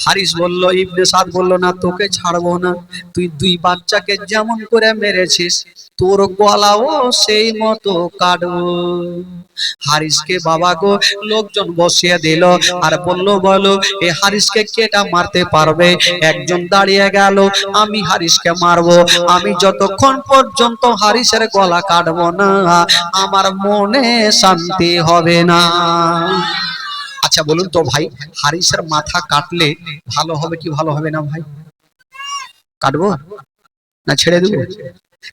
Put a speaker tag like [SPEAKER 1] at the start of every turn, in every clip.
[SPEAKER 1] হারিস বলল, ইবনে সাদ বলল, না তোকে ছাড়বো না, তুই দুই বাচ্চাকে যেমন করে মেরেছিস তোর গলাও সেই মতো কাটবো। হারিসকে বাবা গো লোকজন বসিয়ে দিল আর বলল, বলো এই হারিসকে কেটা মারতে পারবে? একজন দাঁড়িয়ে গেল, আমি হারিসকে মারবো, আমি যতক্ষণ পর্যন্ত হারিসের গলা কাটবো না আমার মনে শান্তি হবে না। আচ্ছা বলুন তো ভাই, হারিসের মাথা কাটলে ভালো হবে কি ভালো হবে না ভাই? কাটবো না ছেড়ে দেবো?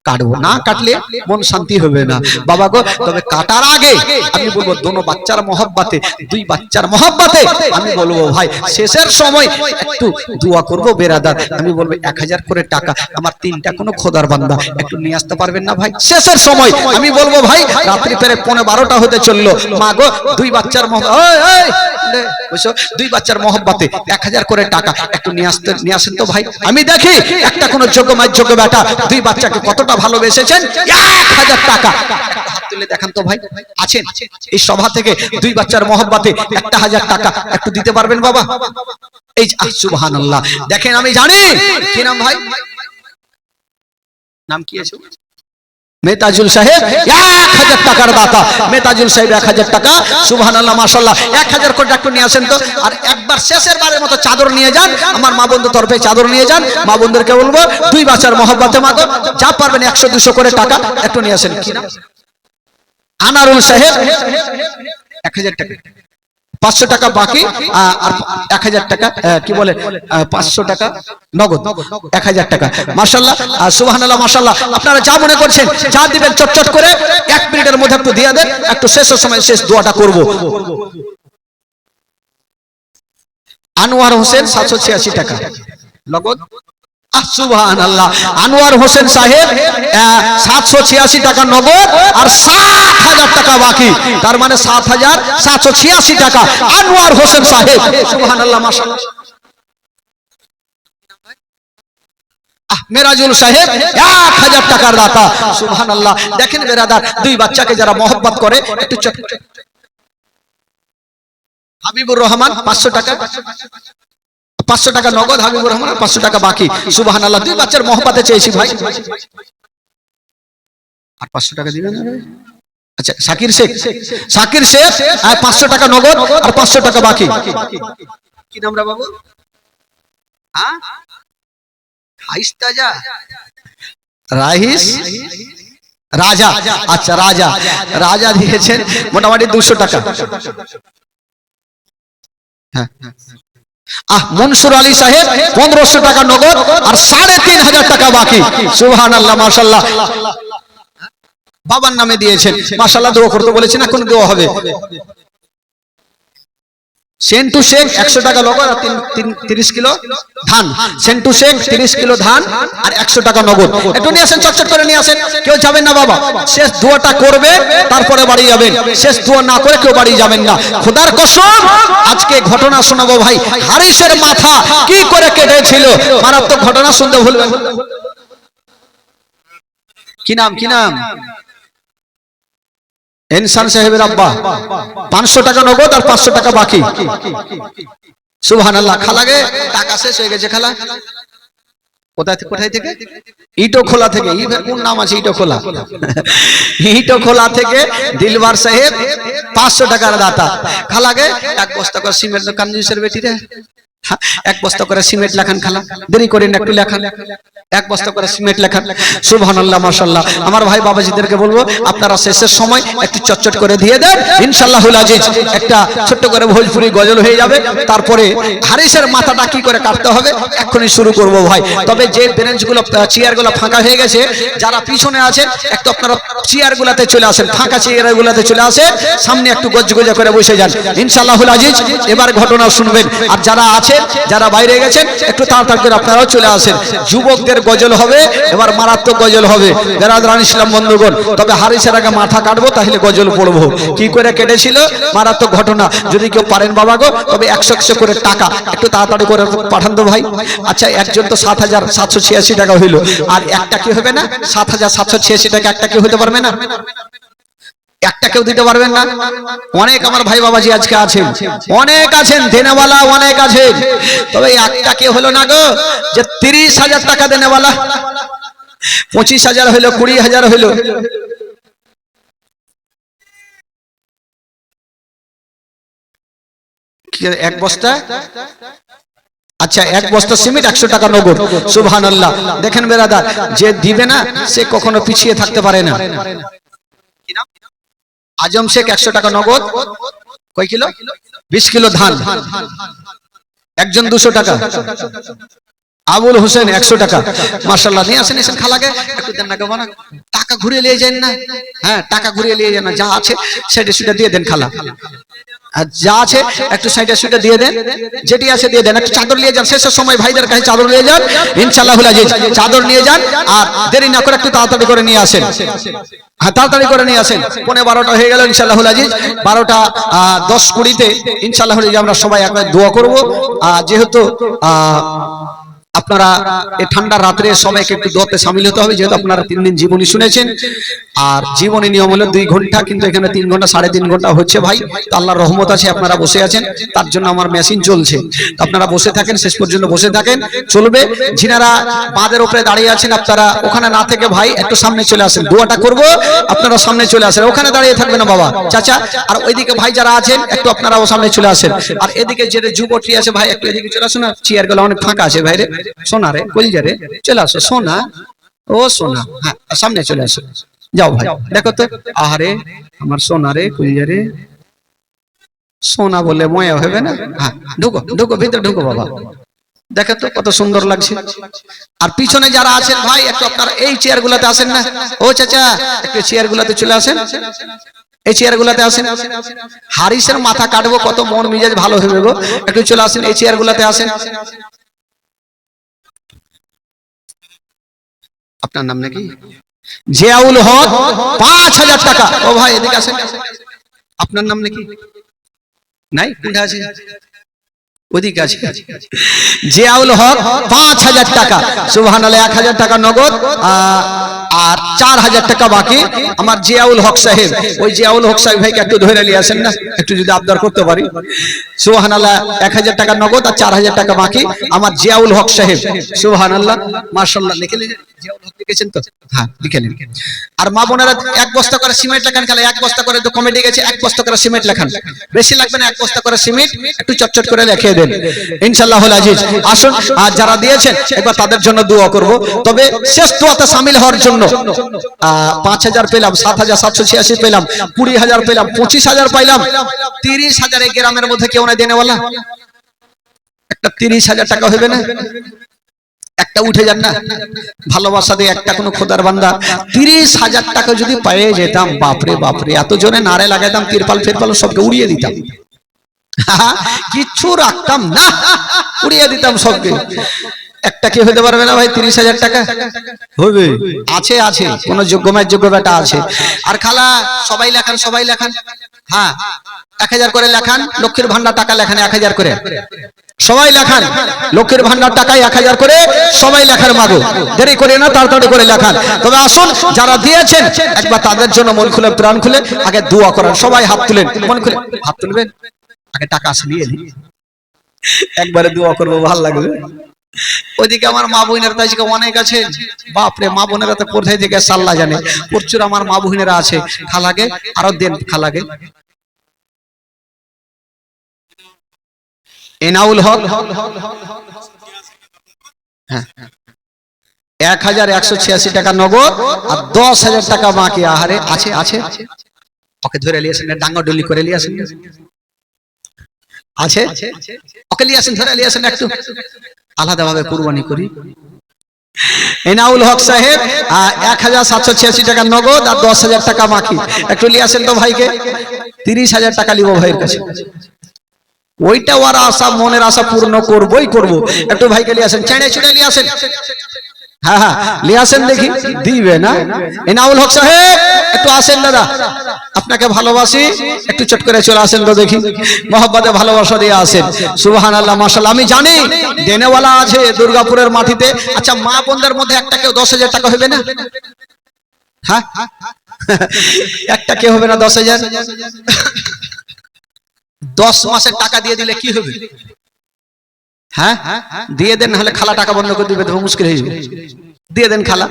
[SPEAKER 1] কাটবো, না কাটলে মন শান্তি হবে না বাবা গো। তবে কাটার আগে আমি বলবো দোনো বাচ্চার মহব্বতে, দুই বাচ্চার মহব্বতে আমি বলবো ভাই শেষের সময় একটু দোয়া করবো বেরাদার, আমি বলবো 1000 করে টাকা আমার 3টা কোনো খোদার বান্দা একটু নিয়ে আসতে পারবেন না ভাই? শেষের সময় আমি বলবো ভাই রাত্রি পেরে 11:30 হতে চললো, মা গো দুই বাচ্চার দুই বাচ্চার মহব্বতে 1000 করে টাকা একটু নিয়ে আসেন তো ভাই, আমি দেখি একটা কোন যোগ্য যোগ্য বেটা দুই বাচ্চাকে কতটা ভালোবেসেছেন। 1000 টাকা হাত তুলে দেখান তো ভাই, আছেন এই সভা থেকে দুই বাচ্চার মহব্বতে 1000 টাকা একটু দিতে পারবেন বাবা? এই সুবহানাল্লাহ, দেখেন আমি জানি কি নাম ভাই, নাম কি আছে? মেতাজুল সাহেব 1000 টাকার দাতা, মেতাজুল সাহেব 1000 টাকা, সুবহানাল্লাহ মাশাআল্লাহ। 1000 করে একটু নিয়ে আসেন তো, আর একবার শেষের বারের মতো চাদর নিয়ে যান, আমার মা বন্ধু তরফে চাদর নিয়ে যান, মা বন্ধুদেরকে বলবো দুই বাচ্চার মহব্বতে মা গো যা পারবেন 100-200 করে টাকা একটু নিয়ে আসেন। কি নাম? আনারুল সাহেব 1000 টাকা, 500 টাকা বাকি আর 1000 টাকা কি বলে 500 টাকা নগদ, 1000 টাকা মাশাআল্লাহ সুবহানাল্লাহ মাশাআল্লাহ। আপনারা যা মনে করছেন যা দিবেন চটচট করে 1 মিনিটের মধ্যে একটু দিয়ে দেন, একটু শেষের সময় শেষ দোয়াটা করব। আনোয়ার হোসেন 786 টাকা নগদ, সুবহানাল্লাহ। আনোয়ার হোসেন সাহেব 786 টাকা নগদ আর 7000 টাকা বাকি, তার মানে 7786 টাকা আনোয়ার হোসেন সাহেব, সুবহানাল্লাহ মাশাআল্লাহ। মেরাজুল সাহেব 1000 টাকার দাতা, সুবহানাল্লাহ। দেখেন বেরাদার দুই বাচ্চাকে যারা মহব্বত করে একটু হাবিবুর রহমান 500 টাকা, 500 টাকা নগদ হাবিবুর রহমান, 500 টাকা বাকি, সুবহানাল্লাহ। দুই বাচ্চার মহব্বতে চেয়েছি ভাই, আর 500 টাকা দিবেন। আচ্ছা শাকির শেখ, শাকির শেখ 500 টাকা নগদ আর 500 টাকা বাকি। কি নাম রে বাবু? হ্যাঁ রাইস তাজা, রাইস রাজা, আচ্ছা রাজা, রাজা দিয়েছেন মোটামুটি 200 টাকা। হ্যাঁ মনসুর আলী সাহেব 1500 টাকা নগদ আর 3500 টাকা বাকি, সুবহানাল্লাহ মাশাআল্লাহ। বাবার নামে দিয়েছেন মাশাআল্লাহ, দোয়া করতে বলেছেন, এখন দোয়া হবে। সেন্টু শেখ 100 টাকা নগদ আর 30 কিলো ধান, সেন্টু শেখ 30 কিলো ধান আর 100 টাকা নগদ একটু নিয়ে আসেন, চটচট করে নিয়ে আসেন। কেউ যাবেন না বাবা, শেষ দোয়াটা করবে তারপরে বাড়ি যাবেন, শেষ দোয়া না করে কেউ বাড়ি যাবেন না। খোদার কসম আজকে ঘটনা শোনাবো ভাই, হারিসের মাথা কি করে কেটেছিল, মারাত্মক ঘটনা শুনতে ভুলবেন। কি নাম? কি নাম? ইনসান সাহেবের আব্বা 500 টাকা নগদ আর 500 টাকা বাকি, সুবহানাল্লাহ। খালাগে টাকা শেষ হয়ে গেছে, খালা কোথায় থেকে? ইটো খোলা থেকে। কোন নাম আছে? ইটো খোলা, ইটো খোলা থেকে দিলবার সাহেব 500 টাকার দাতা। খালাগে 1 বস্তা করে সিমেন্ট, কাঞ্জুসের বেটি রে 1 বস্তা করে সিমেন্ট লেখান, খালা দেরি করেন একটু লেখান, 1 বস্তা করে সিমেন্ট লেখান, সুবহানাল্লাহ মাশাআল্লাহ। আমার ভাই বাবাজিদেরকে বলবো আপনারা শেষের সময় একটু চটচট করে দিয়ে দেন, ইনশাআল্লাহুল আজিজ একটা ছোট্ট করে ভোজপুরি গজল হয়ে যাবে। তারপরে হারিসের মাথাটা কি করে কাটতে হবে এখনই শুরু করব ভাই। তবে যে বেঞ্চগুলো চেয়ারগুলো ফাঁকা হয়ে গেছে, যারা পিছনে আছেন একটু আপনারা চেয়ারগুলোতে চলে আসেন, ফাঁকা চেয়ারগুলোতে চলে আসেন, সামনে একটু গজগজা করে বসে যান, ইনশাআল্লাহুল আজিজ এবার ঘটনা শুনবেন। আর যারা আছেন, যারা বাইরে গেছেন একটু তাড়াতাড়ি করে আপনারাও চলে আসেন। যুবকদের গজল হবে, এবার মারাত্মক গজল হবে বেরাদরান ইসলাম বন্ধুগণ। তবে হারিসের আগে মাথা কাটবো, তাহলে গজল পড়বো। কি করে কেটেছিল মারাত্মক ঘটনা, যদি কেউ পারেন বাবা গো তবে 100 করে টাকা একটু তাড়াতাড়ি করে পাঠান তো ভাই। আচ্ছা একজন তো 7786 টাকা হইলো, আর একটা কি হবে না 7786 টাকা একটা কি হতে পারবে না? একটা কেউ দিতে পারবেন না? অনেক আমার ভাই বাবাজি আজকে আছেন, অনেক আছেন, দেনেওয়ালা অনেক আছেন, তবে একটা কেউ হলো না গো যে 30,000 টাকা দেনেওয়ালা। 25,000 হইলো, 20,000 হইলো। এক বস্তা, আচ্ছা এক বস্তা সিমেন্ট 100 টাকা নগদ। সুবহানাল্লাহ। দেখেন বেরাদার, যে দিবে না সে কখনো পিছিয়ে থাকতে পারে না। আজম শেখ 100 টাকা নগদ। কয় কিলো? 20 কিলো ধান। একজন 200 টাকা। আবুল হোসেন 100 টাকা। মাশাআল্লাহ, নিয়ে আসেন এসেন খালাকে একটু দেন না গো বানা, টাকা ঘুরিয়ে নিয়ে যান না। হ্যাঁ, টাকা ঘুরিয়ে নিয়ে যান না, যা আছে সেটা দিয়ে দেন খালা। আর যা আছে একটু সাইডে সুইটা দিয়ে দেন, যেটি আছে দিয়ে দেন। একটু চাদর নিয়ে যান, শেষের সময় ভাইদের কাছে চাদর নিয়ে যান ইনশাআল্লাহুল আজিজ। চাদর নিয়ে যান আর দেরি না করে একটু তাড়াতাড়ি করে নিয়ে আসেন। হ্যাঁ, তাড়াতাড়ি করে নিয়ে আসেন। 11:30 হয়ে গেল ইনশাআল্লাহুল আজিজ। 12টা 10-20-তে ইনশাআল্লাহুল আজিজ আমরা সবাই একবার দোয়া করব। যেহেতু আপনারা এই ঠান্ডা রাত্রে সবাইকে একটু দোয়াতে শামিল হতে হবে, যেহেতু আপনারা 3 দিন জীবনী শুনেছেন। আর জীবনী নিয়ম হলো 2 ঘন্টা, কিন্তু এখানে 3 ঘন্টা 3.5 ঘন্টা হচ্ছে ভাই। তো আল্লাহর রহমত আছে, আপনারা বসে আছেন, তার জন্য আমার মেশিন চলছে। আপনারা বসে থাকেন, শেষ পর্যন্ত বসে থাকেন, চলবে। যিনারা বাঁধের উপরে দাঁড়িয়ে আছেন আপনারা ওখানে না থেকে ভাই একটু সামনে চলে আসেন, দোয়াটা করব, আপনারা সামনে চলে আসেন। ওখানে দাঁড়িয়ে থাকবেন না বাবা চাচা। আর ওইদিকে ভাই যারা আছেন একটু আপনারাও সামনে চলে আসেন। আর এদিকে যে যুবটি আছে ভাই একটু এদিকে চলে আসুন। চেয়ারগুলো অনেক ফাঁকা আছে ভাই রে, সোনা রে, কলিজা রে, চলে আসো সোনা, ও সোনা। হ্যাঁ, সামনে চলে আসো, যাও ভাই। দেখো তো, আহারে আমার সোনা রে, কলিজা রে, সোনা বলে ময়া হবে না। হ্যাঁ, ঢুকো ঢুকো, ভিতরে ঢুকো বাবা। দেখো তো কত সুন্দর লাগছে। আর পিছনে যারা আছেন ভাই একটু আপনারা এই চেয়ার গুলাতে আসেন না। ও চাচা একটু চেয়ার গুলাতে চলে আসেন, এই চেয়ার গুলাতে আসেন। হারিসের মাথা কাটবো, কত মন মিজাজ ভালো হবে গো। একটু চলে আসেন, এই চেয়ার গুলাতে আসেন। আপনার নাম নাকি? জিয়াউল হক, 5,000 টাকা। ও ভাই এদিকে আসেন। আপনার নাম নাকি? নাই, কোনটা আছে? ওদিকে আছে। জিয়াউল হক 5,000 টাকা। সুবহানাল্লাহ। 1,000 টাকা নগদ আর 4,000 টাকা বাকি। আমার জিয়াউল হক সাহেব, ওই জিয়াউল হক সাহেব ভাইকে একটু ধরে নিয়ে আসেন না, একটু যদি আবদার করতে পারি। সুবহানাল্লাহ। 1,000 টাকা নগদ আর 4,000 টাকা বাকি আমার জিয়াউল হক সাহেব। সুবহানাল্লাহ, মাশাআল্লাহ। লিখে নিন, জিয়াউল হক লিখেছেন তো? হ্যাঁ, লিখে নিন। আর মা বোনেরা 1 বস্তা করে সিমেন্ট লেখান, খালি 1 বস্তা করে তো কমিটি গেছে, 1 বস্তা করে সিমেন্ট লেখান। বেশি লাগবে না, 1 বস্তা করে সিমেন্ট একটু চটচট করে লিখে দেন ইনশাআল্লাহুল আজিজ। আসুন, আর যারা দিয়েছেন একবার তাদের জন্য দোয়া করব। তবে শেষ দোয়াতে শামিল হওয়ার জন্য 5,000 পেলাম, 7,786 পেলাম, 20,000 পেলাম, 25,000 পাইলাম, 30,000 এই গ্রামের মধ্যে কেউ নাই দেনেওয়ালা? একটা 30,000 টাকা হবে না? একটা উঠে যান না, ভালোবাসা দিয়ে একটা কোনো খোদার বান্দা 30,000 টাকা যদি পেয়ে যেতাম, বাপরে বাপরে, এত জোরে নারে লাগাইতাম, তিরপাল ফিরপাল সবকে উড়িয়ে দিতাম। কিচ্ছু রাখতাম না, উড়িয়ে দিতাম সবকে। একটা কি হতে পারবে না ভাই? 30,000 টাকা হবে? আছে আছে, কোন যোগ্যমায় যোগ্য বেটা আছে। আর খালা সবাই লেখান, সবাই লেখান। হ্যাঁ, 1,000 করে লেখান। লক্ষ্মীর ভান্ডার টাকা লেখান 1,000 করে, সবাই লেখান। লক্ষ্মীর ভান্ডার টাকায় 1,000 করে সবাই লেখার মাগো, দেরি করে না, তাড়াতাড়ি করে লেখান। তবে আসুন, যারা দিয়েছেন একবার তাদের জন্য মন খুলে প্রাণ খুলে আগে দোয়া করেন। সবাই হাত তুলেন, মন খুলে হাত তুলবেন। আগে টাকা আসে নিয়ে নিই, একবারে দোয়া করবো, ভালো লাগবে। ওইদিকে আমার মা বোনেরা আজকে অনেক আছে, বাপরে, মা বোনেরা তো কোথায় থেকে আল্লাহ জানে, প্রচুর আমার মা বোনেরা আছে। খালাগে আরো দেন, খালাগে। এনাউল হক, হ্যাঁ, 1,186 টাকা নগদ আর 10,000 টাকা বাকি। আহারে, আছে আছে, ওকে ধরে নিয়ে আসেন, ডাঙ্গা ডলি করে নিয়ে আসেন। আছে, ওকে নিয়ে আসেন, ধরে নিয়ে আসেন, একটু আলাদাভাবে কুরবানি করি। এনাউল হক সাহেব 1,786 টাকা নগদ আর 10,000 টাকা বাকি। একটু নিয়ে আসেন তো ভাইকে। 30,000 টাকা নিব ভাইয়ের কাছে। ওইটা ওর আশা, মনের আশা পূর্ণ করবই করব। একটু ভাইকে নিয়ে আসেন, চেড়ে চুড়ে নিয়ে আসেন। হ্যাঁ হ্যাঁ, নিয়ে আসেন, দেখি দিবে না। এনাউল হক সাহেব একটু আসেন দাদা, আপনাকে ভালোবাসি, একটু চট করে চলে আসেন তো দেখি, মহব্বতে ভালোবাসা দিয়ে আসেন। সুবহানাল্লাহ, মাশাআল্লাহ। আমি জানি দেনেওয়ালা আছে দুর্গাপুরের মাটিতে। আচ্ছা, মা বোনদের মধ্যে একটা কেউ 10,000 টাকা হবে না? হ্যাঁ, একটা কে হবে না 10,000? 10 মাসের টাকা দিয়ে দিলে কি হবে? হ্যাঁ দিয়ে দেন, নাহলে খালা টাকা বন্ধ করে দিবে, তো মুশকিল হয়ে যাবে। দিয়ে দেন খালা।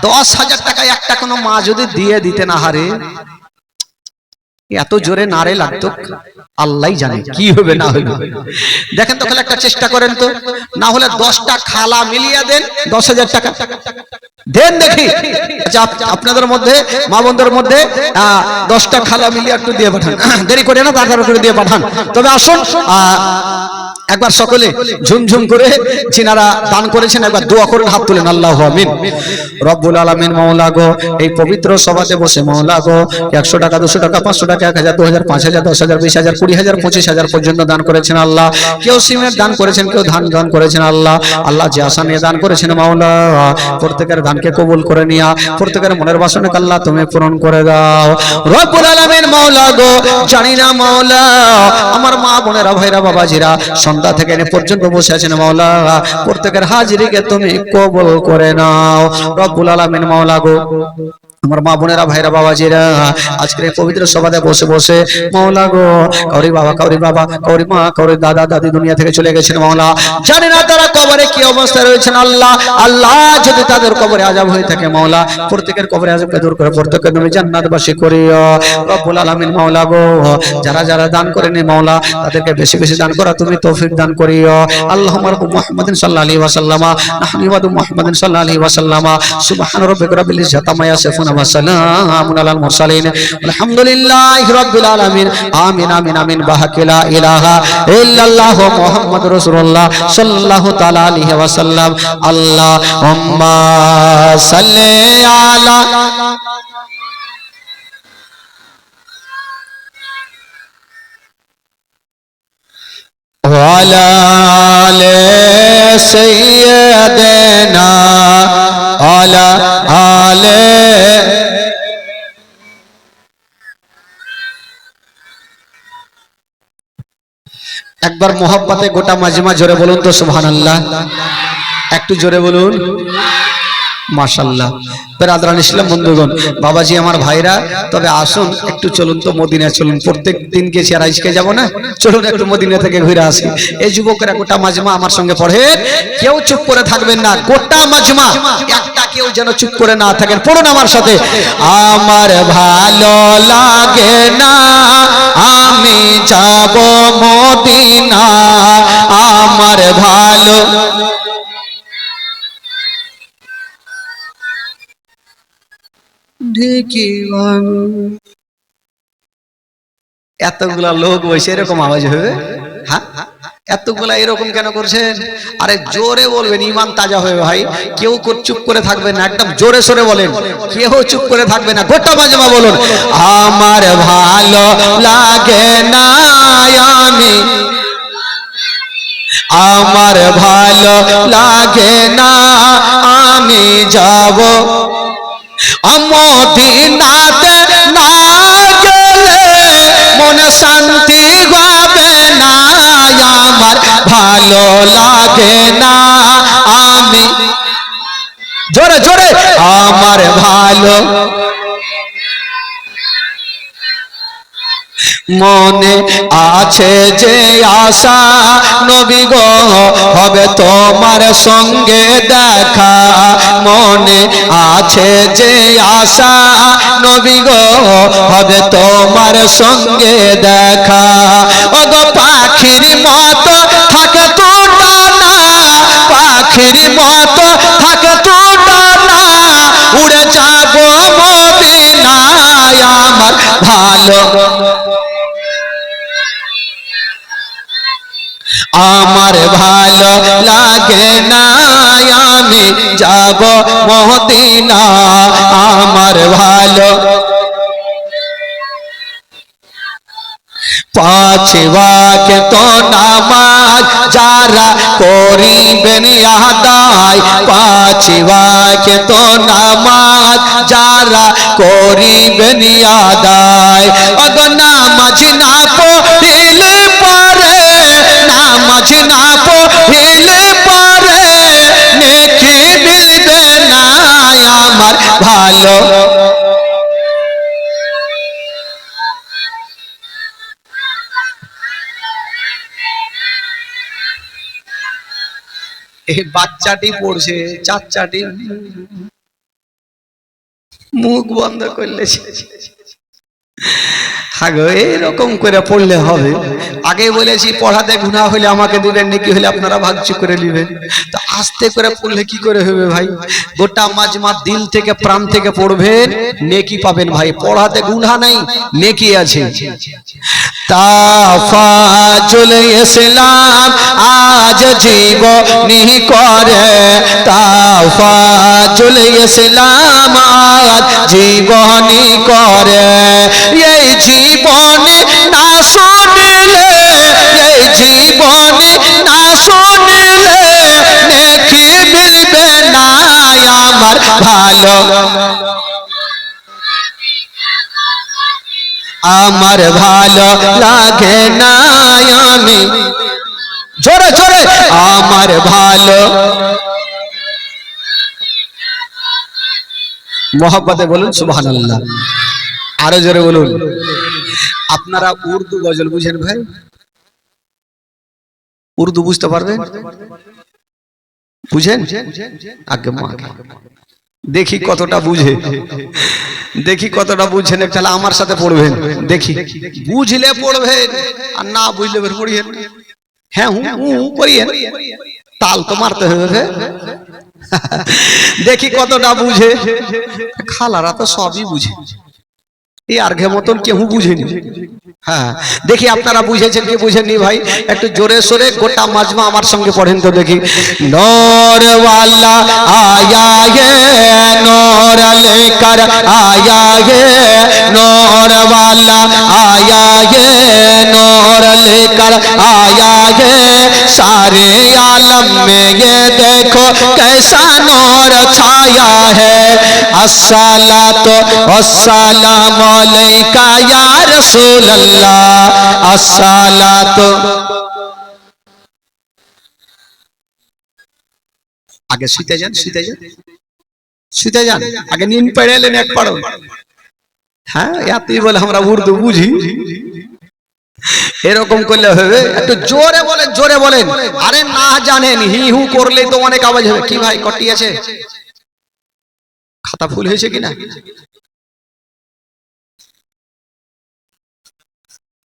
[SPEAKER 1] 10,000 টাকা একটা কোনো মা যদি দিয়ে দিতে না হারে, এত জোরে নারে লাগতো, আল্লাহই জানে কি হবে না হবে। দেখেন তো খালা, একটা চেষ্টা করেন তো, না হলে 10টা খালা মিলিয়ে দেন 10,000 টাকা দেন দেখি। আচ্ছা, আপনাদের মধ্যে মা বোনদের মধ্যে 10টা খালা মিলিয়ে একটু দিয়ে পাঠান, দেরি করে না, তাড়াতাড়ি করে দিয়ে পাঠান। তবে আসুন একবার সকলে ঝুমঝুম করে যিনারা দান করেছেন একবার দোয়া করুন, হাত তুলেন। আল্লাহু আমিন। রব্বুল আলামিন মাওলা গো, এই পবিত্র সভাতে বসে মাওলা গো 100 টাকা 200 টাকা 500 টাকা 1000 2000 5000 10000 20000 20000 25000 পর্যন্ত দান করেছেন আল্লাহ। কেউ সিমের দান করেছেন, কেউ ধান দান করেছেন আল্লাহ। আল্লাহ যে আশা নিয়ে দান করেছেন মাওলা, প্রত্যেকের দানকে কবুল করে নিয়া প্রত্যেকের মনের বাসনা আল্লাহ তুমি পূরণ করে দাও রব্বুল আলামিন মাওলা গো। জানি না মাওলা আমার মা বোনেরা ভাইরা বাবাজিরা সন্ধ্যা থেকে এনে পর্যন্ত বসে আছেন মাওলা, প্রত্যেকের হাজিরিকে তুমি কবুল করে নাও রব্বুল আলামিন মাওলা গো। আমার মা বোনেরা ভাইরা বাবাজিরা আজকের এই পবিত্র সভাতে বসে বসে মাওলা গো, কাউরি বাবা কাউরি মা কাউরি দাদা দাদি দুনিয়া থেকে চলে গেছেন মাওলা। জানি না তারা কবরে কি অবস্থায় রয়েছেন আল্লাহ। আল্লাহ যদি তাদের কবরে আযাব হয়ে থাকে মাওলা, প্রত্যেকের কবরে আযাবকে দূর করে প্রত্যেককে তুমি জান্নাতবাসী করিও রব্বুল আলামিন মাওলা গো। যারা যারা দান করেনি মাওলা, তাদেরকে বেশি বেশি দান করা তুমি তৌফিক দান করিও। আল্লাহুম্মা রাব্বু মুহাম্মাদিন সাল্লাল্লাহু আলাইহি ওয়াসাল্লাম নাহনু ওয়া মুহাম্মাদিন সাল্লাল্লাহু আলাইহি ওয়াসাল্লাম সুবহান রাব্বিকা রাব্বিল ইজ্জাতি আম্মা ইয়াসিফুন ওয়া সালামুন আলাল মুরসালিন আলহামদুলিল্লাহি রাব্বিল আলামিন। আমিন আমিন আমিন। বাহাকে লা ইলাহা ইল্লাল্লাহু মুহাম্মাদুর রাসূলুল্লাহ সাল্লাল্লাহু তাআলা আলাইহি ওয়াসাল্লাম। আল্লাহুম্মা সাল্লি আলা ওয়ালা আলে সাইয়্যিদিনা আলা আলে। একবার মোহাব্বতে গোটা মাজমা জোরে বলুন তো সুবহানাল্লাহ। একটু জোরে বলুন মাশাআল্লাহ। বেরাদরান ইসলাম বন্ধুগণ, বাবাজি আমার ভাইরা, তবে আসুন একটু চলুন তো মদিনা চলুন। প্রত্যেক দিন গেছি আর আজকে যাব না, চলুন একটু মদিনা থেকে ঘুরে আসি। এই যুবকেরা গোটা মাজমা আমার সঙ্গে পড়ে, কেউ চুপ করে থাকবেন না, গোটা মাজমা একটা কেউ যেন চুপ করে না থাকেন। পড়ুন আমার সাথে। আমার ভালো লাগে না আমি যাব মদিনা, আমার ভালো এতগুলা লোক বসে এরকম আওয়াজ হবে? হ্যাঁ, এতগুলা এরকম কেন করছেন? আরে জোরে বলবেন, ইমান তাজা হবে ভাই। কেউ চুপ করে থাকবে না, একদম জোরে সোরে বলেন, কেউ চুপ করে থাকবে না। গোটা মাজমা বলুন, আমার ভালো লাগে না আমি, আমার ভালো লাগে না আমি যাব মদিনাতে, না গেলে মনে শান্তি হবে না। আমার ভালো লাগে না আমি, জোরে জোরে, আমার ভালো মনে আছে যে আশা নবী গো হবে তোমার সঙ্গে দেখা, মনে আছে যে আশা নবী গো হবে তোমার সঙ্গে দেখা। ওগো পাখির মতো থাকে তো ডানা, পাখির মতো থাকে তো ডানা, উড়ে যাব মদিনায়। আমার ভালো আমার ভালো লাগে না আমি যাব মদিনা, আমার ভালো। পাঁচ ওয়াক্ত নামাজ যারা করিবেন আদায়, পাঁচ ওয়াক্ত নামাজ যারা করিবেন আদায়। ওগো নামাজ না পড়িলে পরে, নামাজ না পড়িলে পরে নেকি মিলবে না। আমার ভালো এই বাচ্চাটি পড়ছে, চাচাটি মুখ বন্ধ করলে হাগো এরকম করে পড়লে হবে। আগে বলেছি পড়াতে গুনাহ হলে আমাকে দিবেন, নেকি হলে আপনারা ভাগচু করে নেবেন। তো আস্তে করে পড়লে কি করে হবে ভাই? গোটা মাজমা দিল থেকে প্রাণ থেকে পড়বেন, নেকি পাবেন ভাই। পড়াতে গুনাহ নাই, নেকি আছে। তাফাজুল ইসলাম আজ জীবনী করে, তাফাজুল ইসলাম আজ জীবনী করে। এই জীবনী না শুনলে, এই জীবনী না শুনলে নেকি মিলবে না আমার ভালো, আমার ভালো লাগে না আমি, জোরে জোরে আমার ভালো। মোহাব্বতে বলুন সুবহানাল্লাহ, আরো জোরে বলুন। আপনারা উর্দু গজল বুঝেন ভাই? উর্দু বুঝতে পারবেন? বুঝেন? আগে দেখি কতটা বুঝে, দেখি কতটা বুঝছেন। তাহলে আমার সাথে পড়বেন, দেখি বুঝলে পড়বেন, আর না বুঝলে পড়িয়েন। হ্যাঁ পড়িয়েন, তাল তো মারতে হবে। দেখি কতটা বুঝে। খালারা তো সবই বুঝে, এই আর ঘে মতন কেউ বুঝেনি। হ্যাঁ দেখি আপনারা বুঝেছেন কি বুঝেননি ভাই? একটু জোরে সোরে গোটা মাজমা আমার সঙ্গে পড়েন তো দেখি। নূর ওয়ালা আয়া হে, নূর লেकर आया है, नूर वाला आया है, नूर लेकर आया है। सारे आलम में ये देखो कैसा नूर छाया है। अस्सलातु वस्सलामु अलैका या रसूल अल्लाह, अस्सलातु। आगे শুতে যান, শুতে যান, শুতে যান। আগে নিন পড়ে এলেন এক পড়ো। হ্যাঁ এতই বলে আমরা উর্দু বুঝি, এরকম করলে হবে? একটু জোরে বলেন, জোরে বলেন। আরে না জানেন হি হু করলে তো অনেক আওয়াজ হবে। কি ভাই কটি আছে? খাতা ফুল হয়েছে কিনা?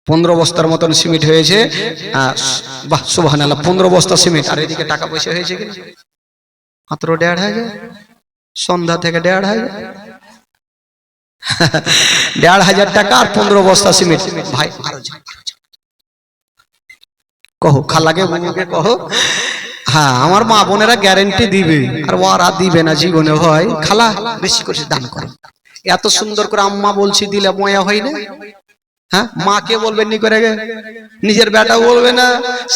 [SPEAKER 1] 15 বস্তার মতন সিমেন্ট হয়েছে। বাহ সুবহানাল্লাহ, 15 বস্তা সিমেন্ট। আর এদিকে টাকা পয়সা হয়েছে কিনা? মাত্র 1,500। সন্ধ্যা থেকে 1,500, 1,500 টাকা আর 15 বস্তা সিমেন্ট। ভাই আরো কহো, খালাকে বুনুকে কহো। হ্যাঁ আমার মা বোনেরা গ্যারেন্টি দিবে, আর ওরা দিবে না জীবনে। হয় খালা বেশি করে দান করো। এত সুন্দর করে আম্মা বলছি দিলে ময়া হয় না? হ্যাঁ মাকে বলবেন নি করে, নিজের বেটা বলবে না,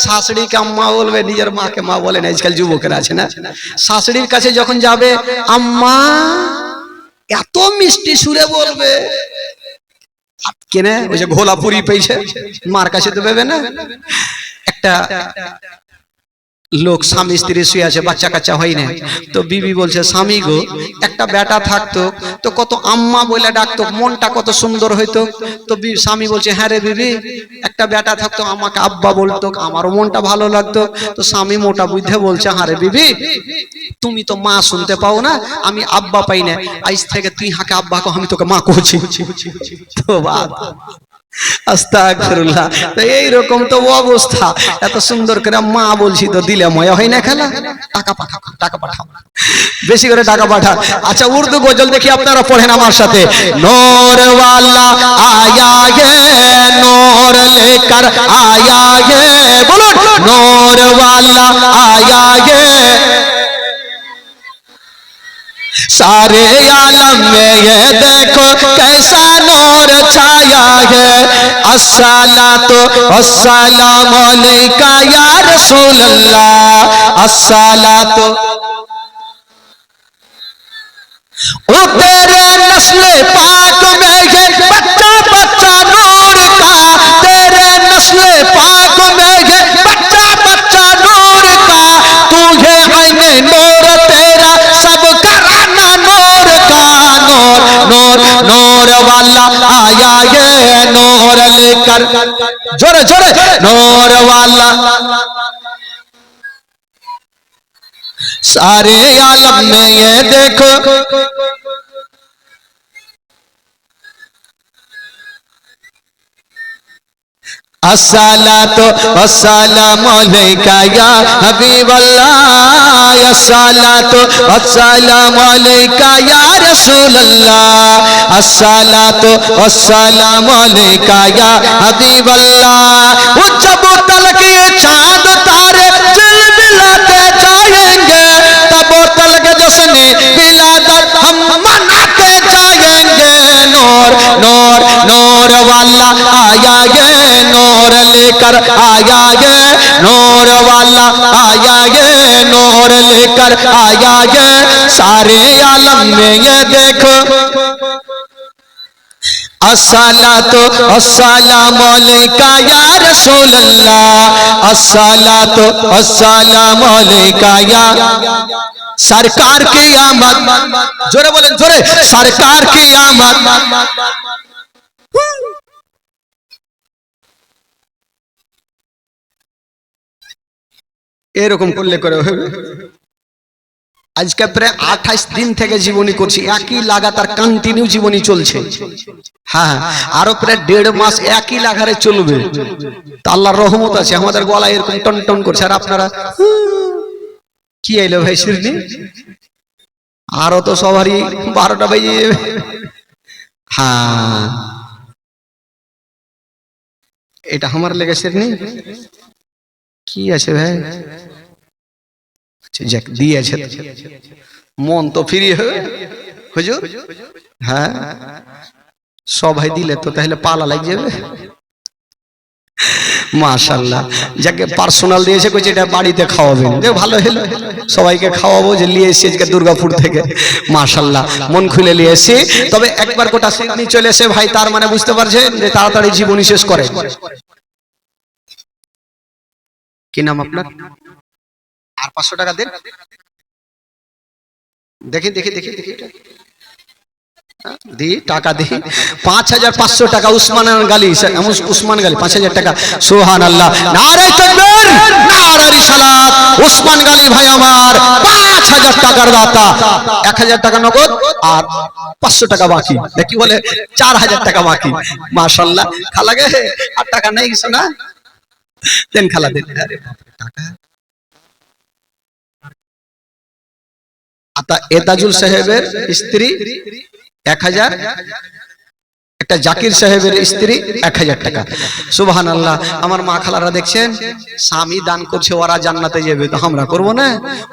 [SPEAKER 1] শাশুড়িকে আম্মা বলবে, নিজের মাকে মা বলে না। আজকাল যুবকেরা আছে না, শাশুড়ির কাছে যখন যাবে আম্মা এত মিষ্টি সুরে বলবে, কেনে ওই যে ঘোলাপুরি পেয়েছে, মার কাছে তো দেবে না। একটা লোক স্বামী স্ত্রী শুয়ে আছে, বাচ্চা কাচ্চা হয় না। তো বিবি বলছে স্বামী গো একটা বেটা থাকতো তো কত আম্মা বলে ডাকতো, মনটা কত সুন্দর হইতো। তো স্বামী বলছে হ্যাঁ রে বিবি, একটা বেটা থাকতো আমাকে আব্বা বলতো, আমারও মনটা ভালো লাগতো। তো স্বামী মোটা বুদ্ধে বলছে হ্যাঁ রে বিবি, তুমি তো মা শুনতে পাও না, আমি আব্বা পাই না, আজ থেকে তুই হাকে আব্বা কো, আমি তোকে মা কইছি। তো বাবা আস্তাগফিরুল্লাহ। তো এইরকম তো অবস্থা। এত সুন্দর করে মা বলছি তো দিলে ময়া হয় না খেলা। টাকা পাঠাও, টাকা পাঠাও, বেশি করে টাকা পাঠাও। আচ্ছা উর্দু গজল দেখি আপনারা পড়েন আমার সাথে। নূর ওয়ালা আয়া হে, নূর লেकर आया है, বলুন নূর ওয়ালা आया है। सारे आलम में ये देखो कैसा नूर छाया है। अस्सलातु वस्सलामु अलैका या रसूल अल्लाह, अस्सलातु। ओ तेरे नस्ल पाक में ये बच्चा बच्चा नूर का, तेरे नस्ल पाक में ये बच्चा बच्चा नूर का, तू है आईने नूर तेरा सब कराना नूर का। नूर नूर नूर वाला आया ये, नूर लेकर, जोरे जोरे, नूर वाला। सारे आलम में ये देखो अस्सलातु वस्सलामु अलैका या हबीबल्लाह अस्सलातु वस्सलामु अलैका या रसूलल्लाह अस्सलातु वस्सलामु अलैका या हबीबल्लाह। वो जब तलक ये चांद तारे झिलमिलाते जाएंगे तब तलक जश्न विलादत हम मनाते जाएंगे। नूर नूर नूर वाला आया ये नूर लेकर आया ये नूर वाला आया ये नूर लेकर आया ये सारे आलम में ये देखो अस्सलातु वस्सलामु अलैका या रसूलल्लाह अस्सलातु वस्सलामु अलैका या सरकार की आमद जोरे बोलें जोरे सरकार की आमद এরকম করলে করে হবে। আজকে প্রায় 28 দিন থেকে জীবনী করছি একই লাগাতার কন্টিনিউ জীবনী চলছে। হ্যাঁ আরো প্রায় 1.5 মাস একই লাগারে চলবে। তা আল্লাহর রহমত আছে আমাদের গলায় এরকম টন টন করছে আর আপনারা কি এলো ভাই শিরনি আরো তো সবারই 12টা বেজে যাবে। হ্যাঁ এটা আমার লেগে শিরনি কি আছে ভাই যাক দিয়েছে মন তো ফ্রি হবে হুজুর। হ্যাঁ সবাই দিলে তো তাহলে পালা লাগ যাবে। মাশাআল্লাহ যাকে পার্সোনাল দিয়েছে কইছে এটা বাড়িতে খাওয়াবেন যে ভালো হলো সবাইকে খাওয়াবো যে নিয়ে এসেছি আজকে দুর্গাপুর থেকে। মাশাআল্লাহ মন খুলে নিয়ে এসেছি। তবে একবার গোটা সিডনি চলে এসে ভাই তার মানে বুঝতে পারছেন যে তাড়াতাড়ি জীবনী শেষ করে। কি নাম আপনার? আর 500 টাকা দেন দেখি দেখি দেখি দেখি দি টাকা দি 5500 টাকা উসমান গালি উসমান গালি 5000 টাকা সুবহানাল্লাহ নারে তাকবীর নারে রিসালাত উসমান গালি ভাই আমার 5000 টাকার দাতা 1000 টাকা নগদ আর 500 টাকা বাকি দেখি বলে 4000 টাকা বাকি। মাশাআল্লাহ খালা গে আর টাকা নাই কিছু না দেন খালা দেন। আরে টাকা আতা এতাজুল সাহেবের স্ত্রী 1000 একটা জাকির সাহেবের স্ত্রী 1000 টাকা সুবহানাল্লাহ। আমার মা খালারা দেখছেন স্বামী দান করছে ওরা জান্নাতে যাবে তো আমরা করব না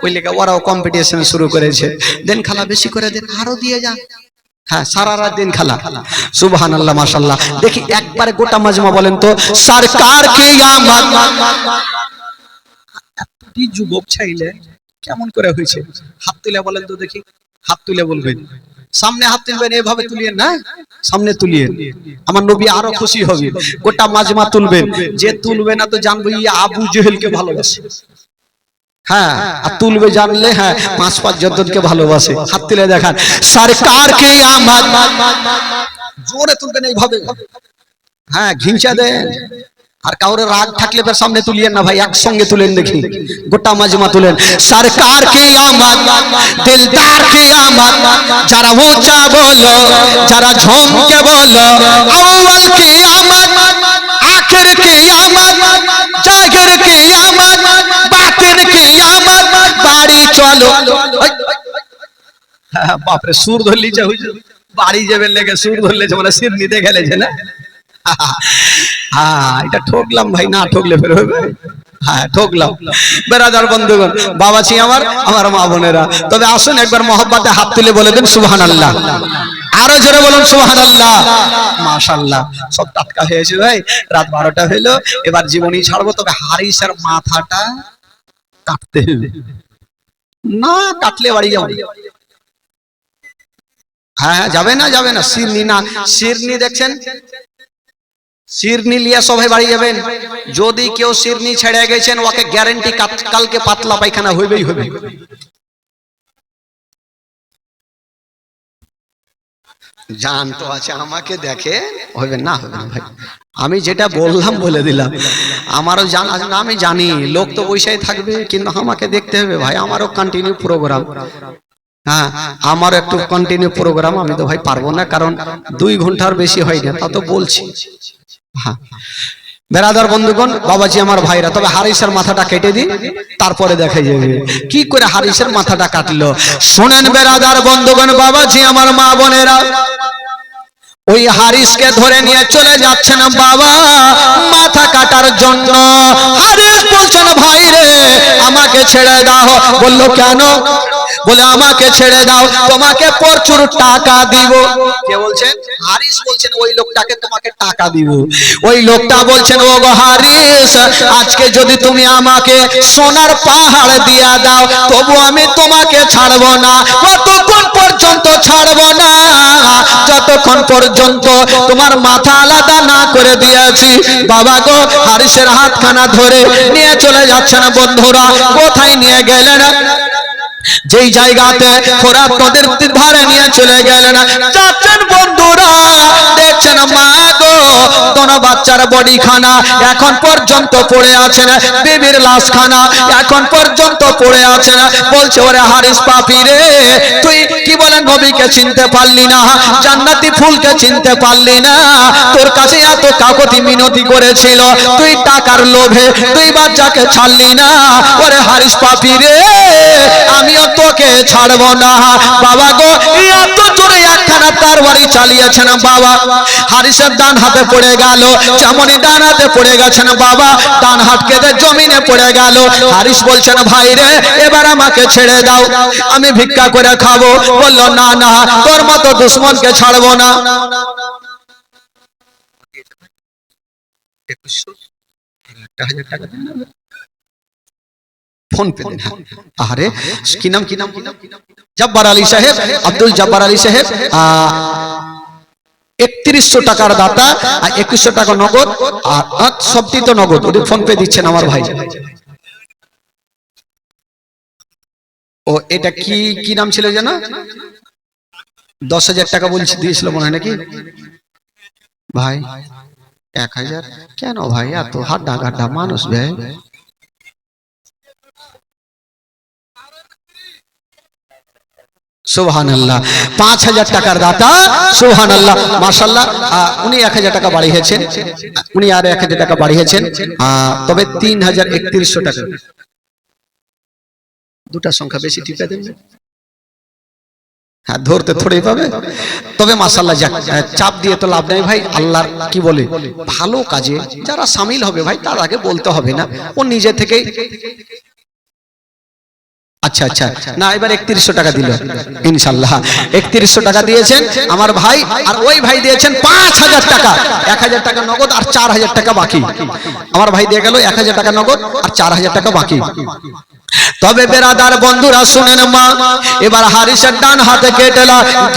[SPEAKER 1] ওই লেগে ওরাও কম্পিটিশন শুরু করেছে। দেন খালা বেশি করে দেন আরো দিয়ে যান। হ্যাঁ সারা রাত দিন খালা সুবহানাল্লাহ মাশাআল্লাহ। দেখি একবারে গোটা মাজমা বলেন তো সরকার কি আমত এতটি যুবক চাইলে কেমন করে হয়েছে হাত তুলে বলেন তো দেখি হাত তুলে বলবেন সামনে হাত তুলবেন এভাবে তুলিয়েন না সামনে তুলিয়েন আমার নবী আরো খুশি হবে। গোটা মাজমা তুলবেন যে তুলবে না তো জানবো ই আবু জেহেলকে ভালোবাসে। হ্যাঁ আর তুলবে জানলে হ্যাঁ 5 জনকে ভালোবাসে। হাত তুলে দেখান সরকার কি আমত জোরে তুলবেন এইভাবে। হ্যাঁ ঘিঞ্চা দেন আর কাউরে রাগ থাকলে ফের সামনে তুলিয়েন না ভাই একসঙ্গে তুলেন দেখি গোটা মাজমা তুলেন সরকার কি আমত দিলদার কি আমত যারা ऊंचा বলো যারা ঝমকে বলো আউয়াল কি আমত আখির কি আমত জাহির কি আমত বাতিন কি আমত বাড়ি চলো। বাপরে সুর ধরলি যে বাড়ি যাবেন লেগে সুর ধরলে যে মানে সির নিতে গেলেছে না। হ্যাঁ এটা ঠকলাম ভাই না ঠকলে ফের হবে। হ্যাঁ ঠকলাম বেরাদার বন্ধুগণ বাবাজি আমার আমার মা বোনেরা। তবে আসুন একবার মহব্বতে হাত তুলে বলে দেন সুবহানাল্লাহ আরো জোরে বলুন সুবহানাল্লাহ। মাশাআল্লাহ সব টাটকা হয়েছে ভাই রাত 12টা হলো এবার জীবনী ছাড়বো। তবে হারিসের মাথাটা কাটতে হবে না কাটলে বাড়ি যাবে। হ্যাঁ যাবে না শিরনি না শিরনি দেখছেন শিরনি লিয়া সবাই বাড়ি যাবেন। যদি কেউ শিরনি ছেড়ে গেছেন ওকে গ্যারান্টি কালকে পাতলা পায়খানা হইবেই হবে। জান তো আছে, আমাকে দেখে হবে না, হবে না ভাই, আমি যেটা বললাম বলে দিলাম। আমারও জান আছে না, আমি জানি লোক তো বৈশাই থাকবে, কিন্তু আমাকে দেখতে হবে ভাই, আমারও কন্টিনিউ প্রোগ্রাম। হ্যাঁ, আমার একটু কন্টিনিউ প্রোগ্রাম, আমি তো ভাই পারবো না, কারণ 2 ঘন্টার বেশি হয় না, তা তো বলছি। হ্যাঁ বেরাদার বন্ধুগণ, বাবাজি আমার ভাইরা, তবে হারিসের মাথাটা কেটে দিই, তারপরে দেখা যাবে কি করে হারিসের মাথাটা কাটলো। শোনেন বেরাদার বন্ধুগণ, বাবাজি আমার মা বোনেরা, ওই হারিসকে ধরে নিয়ে চলে যাচ্ছেন বাবা মাথা কাটার জন্য। হারিস বলছেন ভাই রে আমাকে ছেড়ে দাও। বলল কেন? বলে আমাকে ছেড়ে দাও, তোমাকে প্রচুর টাকা দিব। কে বলছেন? হারিস বলছেন ওই লোকটাকে তোমাকে টাকা দিব। ওই লোকটা বলছেন ও গো হারিস, আজকে যদি তুমি আমাকে সোনার পাহাড় দিয়া দাও, তবু আমি তোমাকে ছাড়বো না। কতক্ষণ পর্যন্ত ছাড়বো না? যতক্ষণ পর্যন্ত তোমার মাথা আলাদা না করে দিয়েছি। বাবা গো, হারিসের হাতখানা ধরে নিয়ে চলে যাচ্ছেন বন্ধুরা। কোথায় নিয়ে গেলেন? যেই জায়গাতে ফোরাত নদের ধারে নিয়ে চলে গেলেন, যাচ্ছেন বন্ধুরা, দেখছেন মা গো দোনো বাচ্চার বডি খানা এখন পর্যন্ত পড়ে আছেন, বিবির লাশ খানা এখন পর্যন্ত পড়ে আছেন। বলছে ওরে হারিস পাপি রে, তুই কি বলে নবীকে চিনতে পারলি না, জান্নাতি ফুলকে চিনতে পারলি না? তোর কাছে এত কাকতি মিনতি করেছিল, তুই টাকার লোভে তুই বাচ্চাকে ছাড়লি না। ওরে হারিস পাপি রে, আমিও তোকে ছাড়বো না। বাবা গো, এত জোরে একখানা তরবারি চালিয়েছেন বাবা। হারিসের ডান হাতে পড়ে গেল, যেমনই ডান হাতে পড়ে গেছেন বাবা, ডান হাত কেটে জমিনে পড়ে গেল। হারিস বলছেন ভাই রে এবার আমাকে ছেড়ে দাও, আমি ভিক্ষা করে খাবো। বলল না না, তোর মতো দুশ্মনকে ছাড়বো না। ফোন পে দেন। আরে কি নাম, কি নাম? জব্বার আলী সাহেব, আব্দুল জব্বার আলী সাহেব, 3100 টাকার দাতা, আর 2100 টাকা নগদ, আর সবটি তো নগদ। ওদের ফোন পে দিচ্ছেন আমার ভাই। ও এটা কি কি নাম ছিল যেন? 10,000 টাকা বলছি, দিয়েছিল মনে হয় নাকি ভাই? 1000 কেন ভাই? এত হাড্ডা গাড্ডা মানুষ ভাই। সুবহানাল্লাহ, 5000 টাকার দাতা। সুবহানাল্লাহ, মাশাআল্লাহ। উনি 1000 টাকা বাড়িয়েছেন, উনি আর 1000 টাকা বাড়িয়েছেন, তবে 3100 টাকা। দুটা সংখ্যা বেশি টিপে দেন, হ্যাঁ ধরতে থোড়াই পাবে। তবে মাশাআল্লাহ, চাপ দিয়ে তো লাভ নেই ভাই। আল্লাহর কি বলে ভালো কাজে যারা শামিল হবে ভাই, তার আগে বলতে হবে না, ও নিজে থেকেই। আচ্ছা আচ্ছা, না এবার 3100 টাকা দিল ইনশাআল্লাহ। 3100 টাকা দিয়েছেন আমার ভাই, আর ওই ভাই দিয়েছেন 5000 টাকা। 1000 টাকা নগদ আর 4000 টাকা বাকি। আমার ভাই দিয়ে গেল 1000 টাকা নগদ আর 4000 টাকা বাকি। তবে বেরাদার বন্ধুরা শুনেন মা, এবার হারিসের ডান হাতে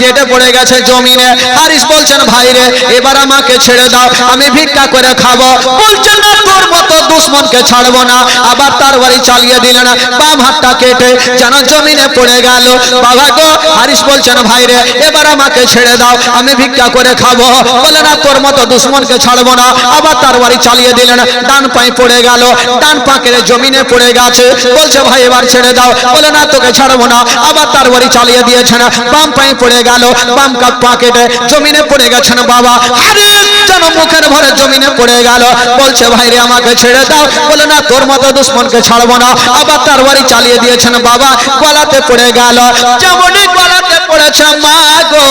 [SPEAKER 1] কেটে পড়ে গেছে জমিনে। হারিস বলছেন ভাই রে এবার আমাকে ছেড়ে দাও, আমি ভিক্ষা করে খাবো। বলছেন না, তোর মতো দুশ্মনকে ছাড়বো না। আবার তার বাড়ি চালিয়ে দিলেন, বাম হাতটা কেটে যেন জমিনে পড়ে গেল। বাবা গো, হারিস বলছেন ভাই রে এবার আমাকে ছেড়ে দাও, আমি ভিক্ষা করে খাবো। বলে না, তোর মতো দুশ্মনকে ছাড়বো না। আবার তার বাড়ি চালিয়ে দিলেন, ডান পায়ে পড়ে গেল, ডান পা কেটে জমিনে পড়ে গেছে। বলছে ভাই এবার ছেড়ে দাও। বলে না, তোকে ছাড়বো না। আবার তার বাড়ি চালিয়ে দিয়েছেন, বাম পায়ে পড়ে গেল, বাম পা কেটে জমিনে পড়ে গেছেন বাবা। হারিস যেন মুখের ভরে জমিনে পড়ে গেল। বলছে ভাই রে আমাকে ছেড়ে দাও। বলে না, তোর মতো দুশ্মনকে ছাড়বো না। আবার তার বাড়ি চালিয়ে দিয়েছেন বাবা, গলাতে পড়ে গেল। যেমনই গলাতে পড়েছে মা গো,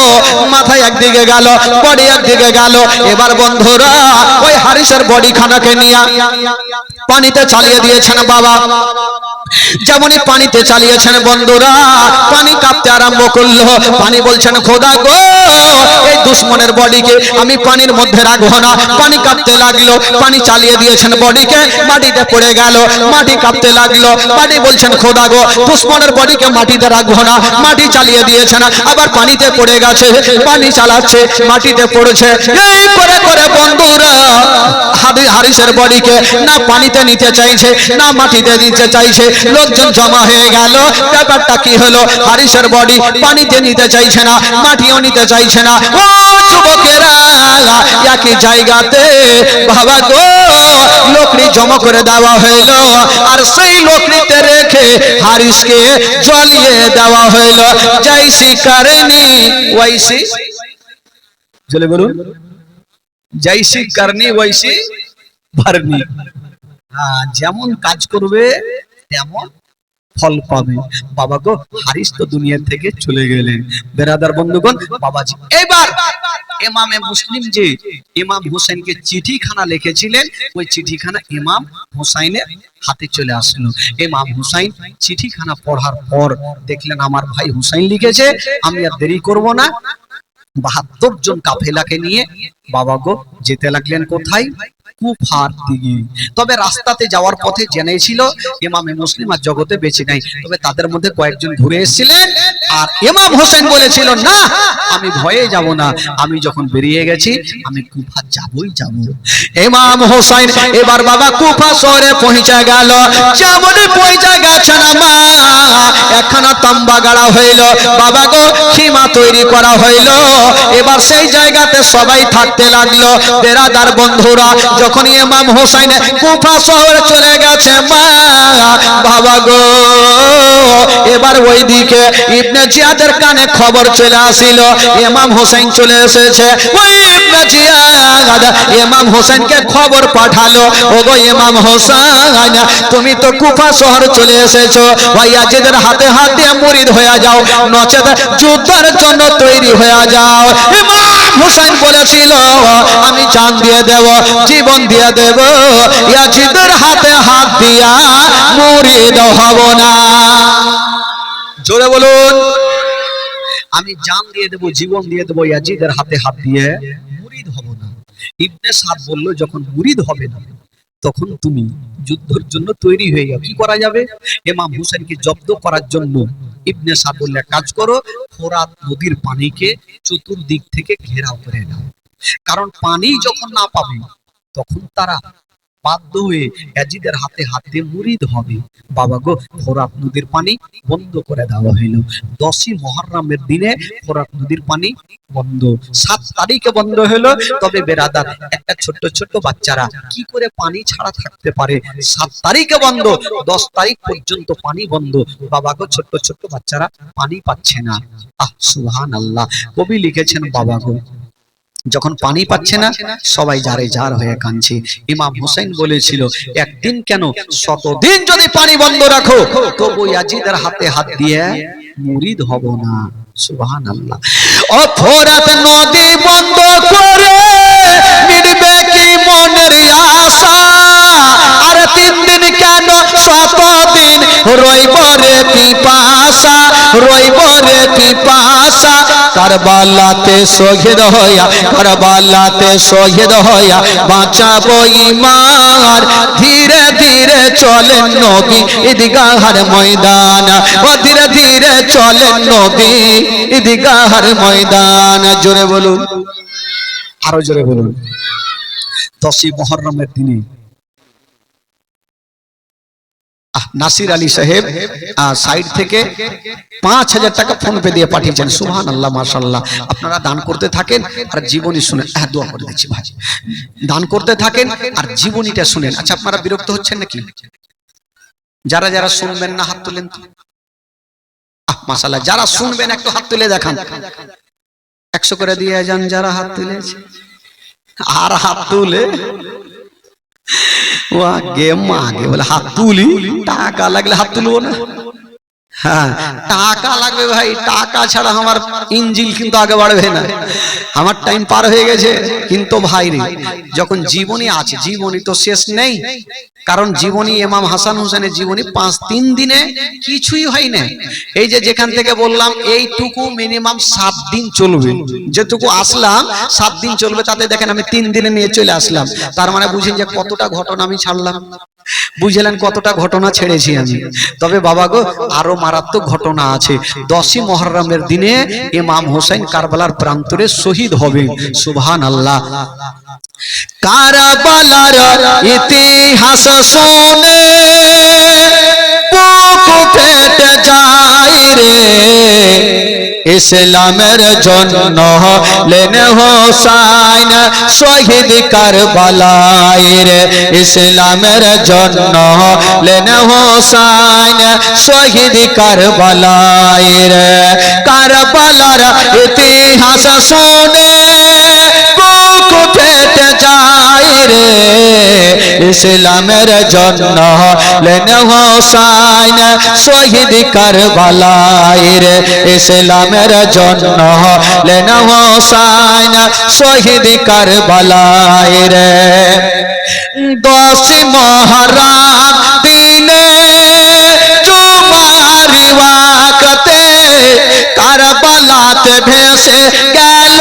[SPEAKER 1] মাথায় একদিকে গেল, বডি একদিকে গেল। এবার বন্ধুরা ওই হারিসের বডি খানাকে নিয়ে পানিতে চালিয়ে দিয়েছেন বাবা। যেমনই পানিতে চালিয়েছেন বন্ধুরা, পানি কাঁপতে আরম্ভ করলো। পানি বলছেন খোদা গো, এই দুশ্মনের বডিকে আমি পানির মধ্যে রাখবো না। পানি কাঁপতে লাগলো, পানি চালিয়ে দিয়েছেন বডিকে, মাটিতে পড়ে গেল, মাটি কাঁপতে লাগলো। পানি বলছেন খোদা গো, দুশ্মনের বডিকে মাটিতে রাখবো না। মাটি চালিয়ে দিয়েছেন, আবার পানিতে পড়ে গেছে, পানি চালাচ্ছে, মাটিতে পড়েছে। এই করে করে বন্ধুরা হারিসের বডিকে না পানিতে নিতে চাইছে, না মাটিতে নিতে চাইছে। লোকজন জমা হয়ে গেল। ব্যাপারটা কি হলো? হারিসের বডি পানিতে নিতে চাইছে না, মাটিও নিতে চাইছে না। ও যুবকেরা, একই জায়গাতে বাবা গো লোকড়ি জমা করে দেওয়া হইল, আর সেই লোকড়িতে রেখে হারিসকে জ্বলিয়ে দেওয়া হইল। জৈসি করনি ওইসি, চলে বলুন, জৈসি করনি ওইসি ভরনি। যেমন কাজ করবে তেমন ফল পাবে। বাবা গো হারিস তো দুনিয়া থেকে চলে গেলেন। বেরাদার বন্ধুগণ, বাবাজি এবার ইমামে মুসলিম যে ইমাম হুসাইনকে চিঠিখানা লিখেছিলেন, ওই চিঠিখানা ইমাম হুসাইনের হাতে চলে আসলো। ইমাম হুসাইন চিঠিখানা পড়ার পর দেখলেন আমার ভাই হুসাইন লিখেছে, আমি আর দেরি করব না। ৭২ জন কাফেলাকে নিয়ে বাবা গো যেতে লাগলেন কোথায়? কুফার দিকে। তবে রাস্তাতে যাওয়ার পথে জেনেছিল ইমামে মুসলিম আর জগতে বেঁচে নাই, তবে তাদের মধ্যে কয়েকজন ঘুরে এসেছিলেন। আর ইমাম হোসেন বলেছিল, না আমি ভয়ে যাব না, আমি যখন বেরিয়ে গেছি আমি কুফা যাবই যাব। ইমাম হোসেন এবার বাবা কুফা শহরে পৌঁছে গেল। যেমনই পৌঁছে গেছেন মা, একখানা তাম্বা গাড়া হইল, বাবা গো সীমা তৈরি করা হইল। এবার সেই জায়গাতে সবাই থাকতে লাগলো। বেরাদার বন্ধুরা, যখন ইমাম হোসেন কুফা শহরে চলে গেছে মা, বাবা গো এবার ওইদিকে ইবনে জিয়াদের কানে খবর চলে আসিল ইমাম হোসেন চলে এসেছে। ওই ইবনে জিয়াদ ইমাম হোসেনকে খবর পাঠালো, ওগো ইমাম হোসেন তুমি তো কুফা শহর চলে এসেছো, ওই ইয়াজিদের হাতে হাত দিয়ে মুরিদ হয়ে যাও, নচেত যুদ্ধের জন্য তৈরি হয়ে যাও। ইমাম হোসেন বলেছিল, আমি জান দিয়ে দেব, জীবন দিয়ে দেব, ইয়াজিদের হাতে হাত দিয়া মুরিদ হব না। জোরে বলুন, আমি জান দিয়ে দেব, জীবন দিয়ে দেব, ইয়াজিদের হাতে হাত দিয়ে মুরিদ হব না। ইবনে সাদ বলল, যখন মুরিদ হবে না তখন তুমি যুদ্ধের জন্য তৈরি হয়ে যাও। কি করা যাবে? ইমাম হুসাইনকে জব্দ করার জন্য ইবনে সাদ বলল, কাজ করো, ফোরাত নদীর পানিকে চতুর্দিক থেকে ঘেরাও করে নাও, কারণ পানি যখন না পাবে তখন তারা বাধ্য হয়ে ইয়াজিদের হাতে হাত দিয়ে মুরিদ হবে। বাবা গো ফোরাত নদীর পানি বন্ধ করে দেওয়া হইল। 10ই মুহররমের দিনে ফোরাত নদীর পানি বন্ধ। 7 তারিখে বন্ধ হলো। তবে বেরাদার, একটা ছোট ছোট বাচ্চারা কি করে পানি ছাড়া থাকতে পারে? 7 তারিখে বন্ধ, 10 তারিখ পর্যন্ত পানি বন্ধ। বাবা গো ছোট ছোট বাচ্চারা পানি পাচ্ছে না। সুবহানাল্লাহ। কবি লিখেছেন, বাবা গো যখন পানি পাচ্ছে না সবাই যারে যার হয়ে কাঁদছে। ইমাম হুসাইন বলেছিল, একদিন কেন 100 দিন যদি পানি বন্ধ রাখো তবু ইয়াজিদের হাতে হাত দিয়ে মুরিদ হব না। সুবহানাল্লাহ। ও ফোরাত নদী বন্ধ করে মিটবে কি মনের আশা? আর 3 দিন কেন 100 দিন রইব রে পিপাসা, রইব রে পিপাসা। কারবালাতে শহীদ হইয়া, কারবালাতে শহীদ হইয়া বাঁচাবো ঈমান। ধীরে ধীরে চলেন নবী ঈদগাহের ময়দান, ও ধীরে ধীরে চলেন নবী ঈদগাহের ময়দান। জোরে বলুন, আরো জোরে বলুন। 10ই মুহররমের দিনে নাসির আলী সাহেব সাইড থেকে 5000 টাকা ফোন পে দিয়ে পাঠিয়েছেন। সুবহানাল্লাহ, মাশাআল্লাহ। আপনারা দান করতে থাকেন আর জীবনী শুনেন। দোয়া করে দিচ্ছি ভাই, দান করতে থাকেন আর জীবনীটা শুনেন। আচ্ছা, আপনারা বিরক্ত হচ্ছেন নাকি? যারা যারা শুনবেন না হাত তুলেন তো। মাশাআল্লাহ, যারা শুনবেন একটু হাত তুলে দেখান। 100 করে দিয়ে যান যারা হাত তুলেছে। আর হাত তুলে ও আগে মাগে বলে হাত তুলি, টাকা লাগলে হাত তুলবো না? হ্যাঁ, টাকা লাগবে ভাই, টাকা ছাড়া আমার ইঞ্জিল কিন্তু আগে বাড়বে না। আমার টাইম পার হয়ে গেছে। কিন্তু ভাই রে, যখন জীবনী আছে, জীবনী তো শেষ নেই। কারণ জীবনী ইমাম হাসান হোসেনের জীবনী 3 দিনে কিছুই হয় না। এই যে যেখান থেকে বললাম এইটুকু মিনিমাম 7 দিন চলবে। যেটুকু আসলাম 7 দিন চলবে, তাতে দেখেন আমি 3 দিনে নিয়ে চলে আসলাম। তার মানে বুঝেন যে কতটা ঘটনা আমি ছাড়লাম। বুঝলেন কতটা ঘটনা ছেড়েছি আমি। তবে বাবা গো আরো মারাত্মক ঘটনা আছে। 10ই মুহররমের দিনে ইমাম হোসেন কারবালার প্রান্তরে শহীদ হবে। সুবহানাল্লাহ। কারবালার ইতিহাস শুনে বুক ফেটে যায় রে, ইসলামের জন্য হলেন হোসাইন শহীদ কারবালায় রে, ইসলামের জন্য হলেন হোসাইন শহীদ কারবালায় রে। কারবালার ইতিহাস শুনে বুক ফেটে যায় রে, ইসলামের জন্য হলেন হোসাইন শহীদ কারবালায় রে, ইসলামের জন্য হলেন হোসাইন শহীদ কারবালায় রে। 10 মুহররম দিনে জুমার ওয়াক্তে কারবালাতে ভেসে গেল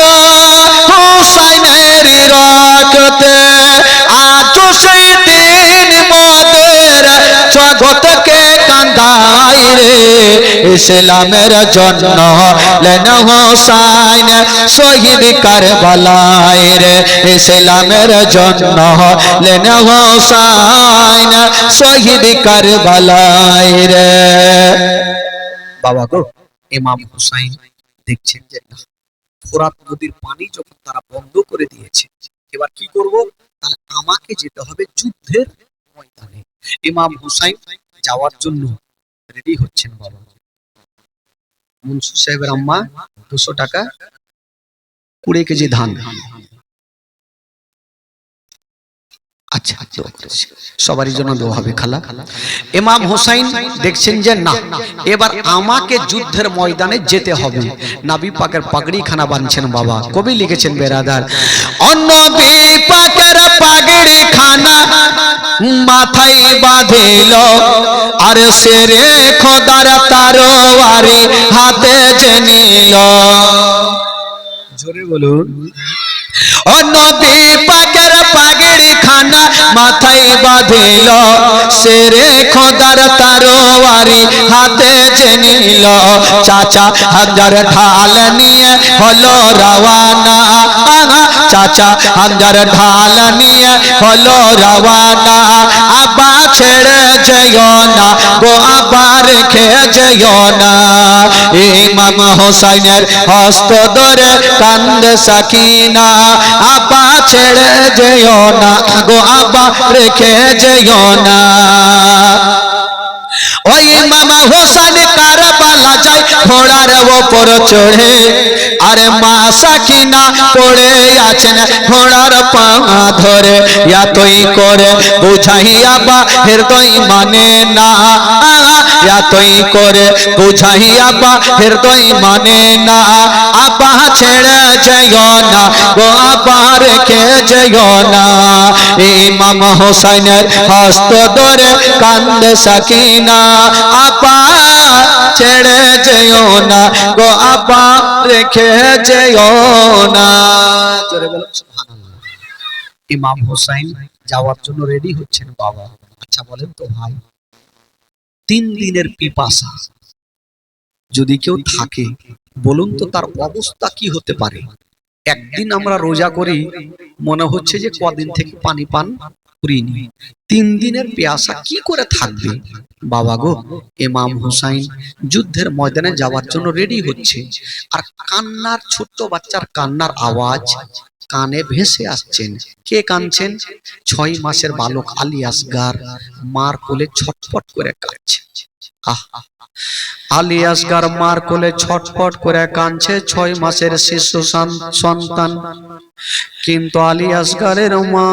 [SPEAKER 1] হোসাইনের রক্তে। আজ সেই দিন মোদের জগৎকে কান্দায় রে, ইসলামের জন্য হলেন হোসাইন শহীদ কারবালায় রে, ইসলামের জন্য হলেন হোসাইন শহীদ কারবালায় রে। বাবা গো, ইমাম হুসাইন দেখছেন যে ফোরাত নদীর পানি যখন তারা বন্ধ করে দিয়েছে, এবার কি করব, তাহলে আমাকে যেতে হবে যুদ্ধের ময়দানে। ইমাম হুসাইন যাওয়ার জন্য রেডি হচ্ছেন। বাবা মুন্সি সাহেবের আম্মা 200 টাকা 20 কেজি ধান। আচ্ছা, সবারই জন্য দোয়া হবে খালা। ইমাম হুসাইন দেখছেন যে না, এবার আমাকে যুদ্ধের ময়দানে যেতে হবে। নবী পাকের পাগড়ি খানা বাঁধছেন। বাবা কবি লিখেছেন বেরাদার, নবী পাকের পাগড়ি খানা মাথায় বাঁধিল, আর শেরে খোদার তরবারি হাতে যে নিল। জোরে বলুন, ও নবী পাকের পাগড়ি খানা মাথায় বাঁধিল, শেরে খোদার তরবারি হাতে যে নিল। চাচা হামজার ঢাল নিয়ে হলো রওয়ানা, চাচা হামজার ঢাল নিয়ে হলো রওয়ানা। আব্বা ছেড়ে যেও না গো, আব্বা রেখে যেও না। ইমাম হোসাইনের হস্ত ধরে কান্দে সাকিনা, আব্বা ছেড়ে যেও না গো, আব্বা রেখে যেও না। ওই ইমাম হোসেন কারবালা যায় ঘোড়ার ওপর চড়ে, আরে মা সাকিনা পড়ে আছেন ঘোড়ার পা ধরে। এতই করে বুঝাইয়া বা হৃদয় মানে না, এতই করে বুঝাইয়া বা হৃদয় মানে না। আব্বা ছেড়ে যেও না গো, আব্বা রেখে যেও না। ইমাম হোসেনের হস্ত ধরে কান্দে সাকিনা, আব্বা ছেড়ে যেও না গো, আব্বা রেখে যেও না। জোরে বলুন সুবহানাল্লাহ। ইমাম হোসেন যাওয়ার জন্য রেডি হচ্ছেন। বাবা আচ্ছা বলেন তো ভাই, 3 দিনের পিপাসা যদি কেউ থাকে, বলুন তো তার অবস্থা কি হতে পারে? একদিন আমরা রোজা করি, মনে হচ্ছে যে কদিন থেকে পানি পান করিনি। 3 দিনের পিয়াসা কি করে থাকবে? বাবা গো, ইমাম হুসাইন যুদ্ধের ময়দানে যাওয়ার জন্য রেডি হচ্ছে, আর কান্নার, ছোট্ট বাচ্চার কান্নার আওয়াজ কানে ভেসে আসছেন। কে কাঁদছেন? 6 মাসের বালক আলী আসগার মার কোলে ছটফট করে কাঁদছে। আলী আসগার মার কোলে ছটফট করে কাঁদছে, 6 মাসের শিশু সন্তান। কিন্তু আলী আসগারের মা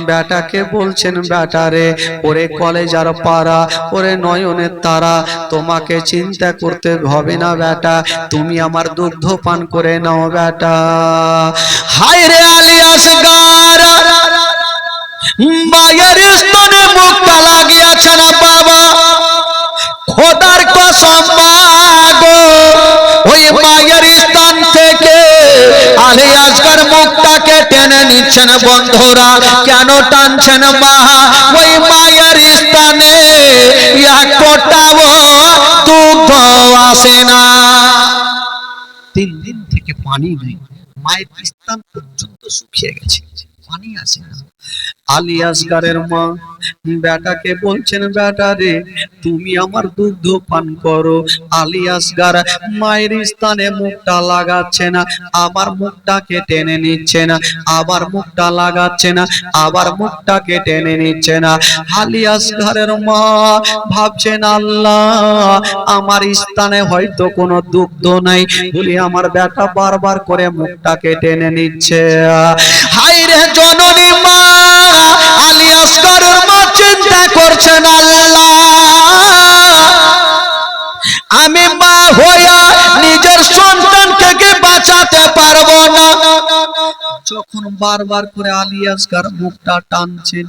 [SPEAKER 1] বেটাকে বলছেন, বেটারে, ওরে কলেজার পাড়া, ওরে নয়নের তারা, তোমাকে চিন্তা করতে হবে না বেটা, তুমি আমার দুগ্ধ পান করে নাও বেটা। হায় রে আলী আসগার, মায়ের স্তনে মুখটা লাগিয়েছে না বাবা, খোদার কসম গো, ওই মায়ের স্থান থেকে আলী আসগার মুখটাকে টেনে নিচ্ছেন। বন্ধুরা কেন টানছেন? মা ওই মায়ের স্থানে এক ফোঁটাও দুগ্ধ আসে না। 3 দিন থেকে পানি নেই, মায়ের স্থান পর্যন্ত শুকিয়ে গেছে। পানি আসে না। আলী আসগারের মা বেটাকে বলছেন, বেটা রে তুমি আমার দুগ্ধ পান করো। আলী আসগার মায়ের স্থানে মুখটা লাগাচ্ছে না, আবার মুখটাকে টেনে নিচ্ছে না, আবার মুখটা লাগাচ্ছে না, আবার মুখটাকে টেনে নিচ্ছে না। আলী আসগারের মা ভাবছেন, আল্লাহ আমার স্থানে হয়তো কোনো দুগ্ধ নাই বলে আমার বেটা বারবার করে মুখটাকে টেনে নিচ্ছে। হায় রে জননী মা, আলী আসগারের মা চিন্তা করছেন, আল্লাহ আমি মা হইয়া নিজের সন্তানকে কি বাঁচাতে পারবো না। যখন বারবার করে আলী আসগার মুখটা টানছেন,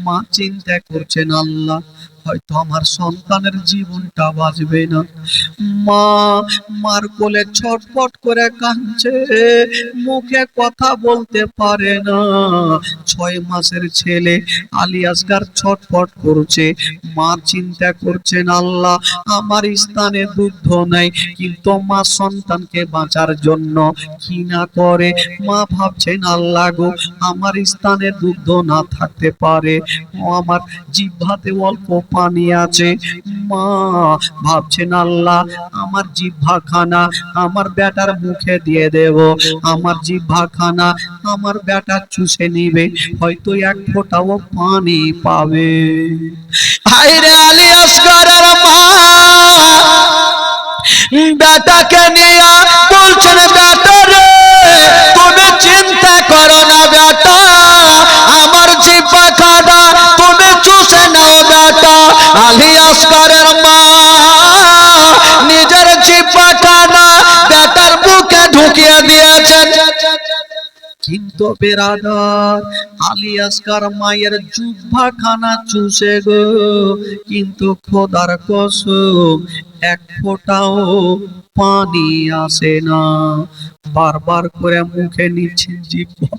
[SPEAKER 1] মা চিন্তা করছেন, আল্লাহ হয়তো আমার সন্তানের জীবনটা বাঁচবে না। মা মার কোলে ছটফট করে কাঁদছে, মুখে কথা বলতে পারে না। 6 মাসের ছেলে আলী আসগার ছটফট করছে। মা চিন্তা করছেন, আল্লাহ আমার স্থানে দুগ্ধ নাই, কিন্তু মা সন্তানকে বাঁচার জন্য কি না করে। মা ভাবছেন, আল্লাহ গো আমার স্থানে দুগ্ধ না থাকতে পারে, আমার জিহ্বাতে অল্প পানি আছে। মা ভাবছেন, আল্লাহ আমার জিহ্বা খানা আমার বেটার মুখে দিয়ে দেব, আমার জিহ্বা খানা আমার বেটা চুষে নিবে, হয়তো এক ফোঁটাও পানি পাবে। হায় রে আলী আসগারের মা বেটাকে নিয়ে বলছেন, বেটা রে তুমি চিন্তা করো না বেটা, আমার জিহ্বা খানা তুমি চুষে নাও বেটা। আলী আসগারের মা নিজের জিহ্বা খানা বেটার বুকে ঢুকিয়ে দিয়েছেন। কিন্তু বেরাদার আলী আসগার মায়ের জিহ্বা খানা চুষে গো, কিন্তু খোদার কসম এক ফোঁটাও পানি আসে না। বারবার করে মুখে নিচ্ছেন জিহ্বা,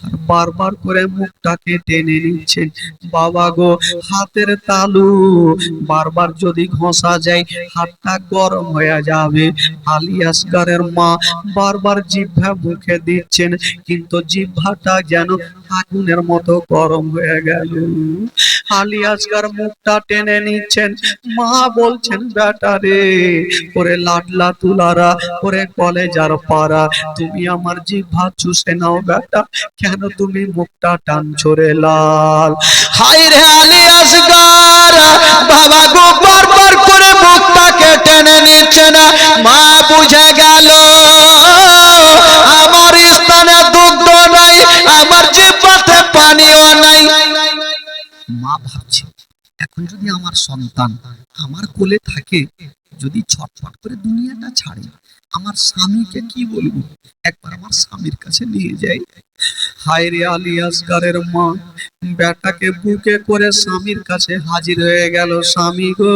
[SPEAKER 1] আর বারবার করে মুখটাকে টেনে নিচ্ছেন। বাবা গো হাতের তালু বারবার যদি ঘষা যায় হাতটা গরম হয়ে যাবে। আলী আসগারের মা বারবার জিহ্বা মুখে দিচ্ছেন, কিন্তু জিহ্বাটা যেন আগুনের মতো গরম হয়ে গেল। আলী আসগার মুখটা টেনে নিচ্ছেন। মা বলছেন, বেটা রে ওরে লাডলা তুলারা, ওরে কলেজার পাড়া, তুমি আমার জিহ্বা চুষে নাও বেটা, কেন তুমি মুখটা টানছো রে লাল। হায় রে আলী আসগার বাবা গো বারবার করে মুখটাকে টেনে নিচ্ছে না। মা বুঝে গেল আমার স্থানে দুগ্ধ নাই, আমার জিহ্বাতে পানিও নাই। মা ভাবছে, এখন যদি আমার সন্তান আমার কোলে থাকে, যদি ছটফট করে দুনিয়াটা ছাড়ে, আমার স্বামীকে কি বলবো, একবার আমার স্বামীর কাছে নিয়ে যাই। হায় রে আলী আসগারের মা বেটাকে বুকে করে স্বামীর কাছে হাজির হয়ে গেল। স্বামী গো,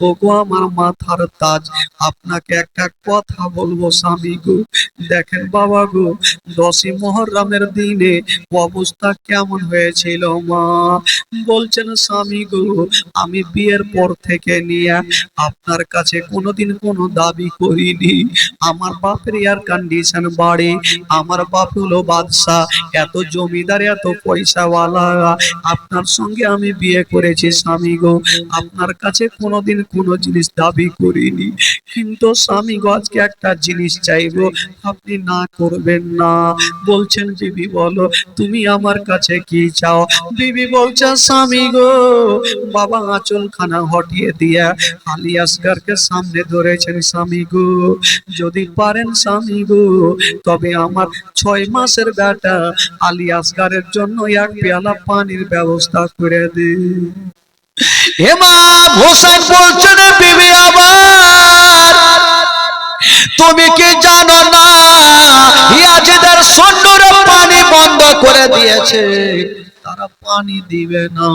[SPEAKER 1] ও গো আমার মাথার তাজ, আপনাকে একটা কথা বলবো স্বামী গো। দেখেন বাবা গো 10ই মুহররমের দিনে অবস্থা কেমন হয়েছিল। মা বলছেন, স্বামী গো আমি বিয়ের পর থেকে নিয়ে আপনার কাছে কোনোদিন কোনো দাবি করিনি। আমার বাপের এয়ার কন্ডিশন বাড়ি, আমার বাপ হলো বাদশা, এত জমিদার এত পয়সাওয়ালা, আপনার সঙ্গে আমি বিয়ে করেছি স্বামী গো, আপনার কাছে কোনোদিন কোনো জিনিস দাবি করিনি। কিন্তু স্বামী গো আজকে একটা জিনিস চাইবো, আপনি না করবেন না। বলছেন, বিবি বলো তুমি আমার কাছে কি চাও। বিবি বলছে, স্বামী গো বাবা আঁচলখানা হটিয়ে দিয়া আলী আসগারকে সামনে ধরেছেন। স্বামী গো যদি পারেন স্বামী গো, তবে আমার 6 মাসের বেটা আলী আসগারের জন্য এক পেয়ালা পানির ব্যবস্থা করে দে। ইমাম হোসেন বলছেন, বিবি আবার তুমি কি জানো না ইয়াজিদের সৈন্যরা পানি বন্ধ করে দিয়েছে, তারা পানি দিবে না।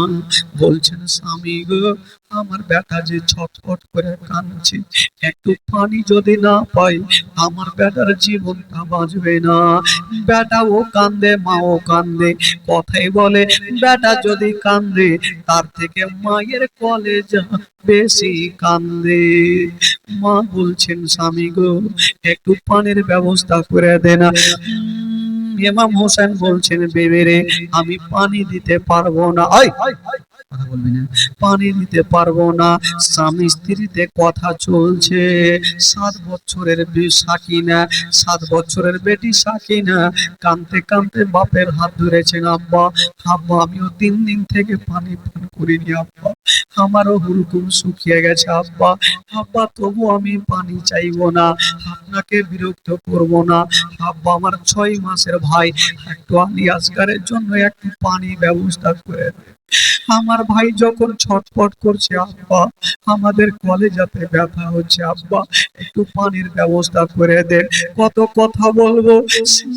[SPEAKER 1] বলছেন, স্বামী গো আমার বেটা যে ছটফট করে কাঁদছে, একটু পানি যদি না পাই আমার বেটার জীবনটা বাঁচবে না। বেটাও কান্দে মাও কান্দে, কথাই বলে বেটা যদি কান্দে তার থেকে মায়ের কলেজা বেশি কান্দে। মা বলছেন, স্বামী গো একটু পানির ব্যবস্থা করে দেনা। ইমাম হোসেন বলছেন বেবে রে আমি পানি দিতে পারবো না, কথা বলবি না, পানি দিতে পারবো না। স্বামী স্ত্রীতে কথা চলছে, 7 বছরের সাকিনা, 7 বছরের বেটি সাকিনা কাঁদতে কাঁদতে বাপের হাত ধরেছেন, আব্বা আব্বা আমিও 3 দিন থেকে পানি পান করিনি আব্বা, আমারও হুলকুম শুকিয়ে গেছে আব্বা, আব্বা তবু আমি পানি চাইবো না, আপনাকে বিরক্ত করব না আব্বা, আমার 6 মাসের ভাই, একটু আলী আসগারের জন্য একটু পানি ব্যবস্থা করে দেন। আমার ভাই যখন ছটফট করছে আব্বা, আমাদের কলেজাতে ব্যথা হচ্ছে আব্বা, একটু পানির ব্যবস্থা করে দেন। কত কথা বলবো,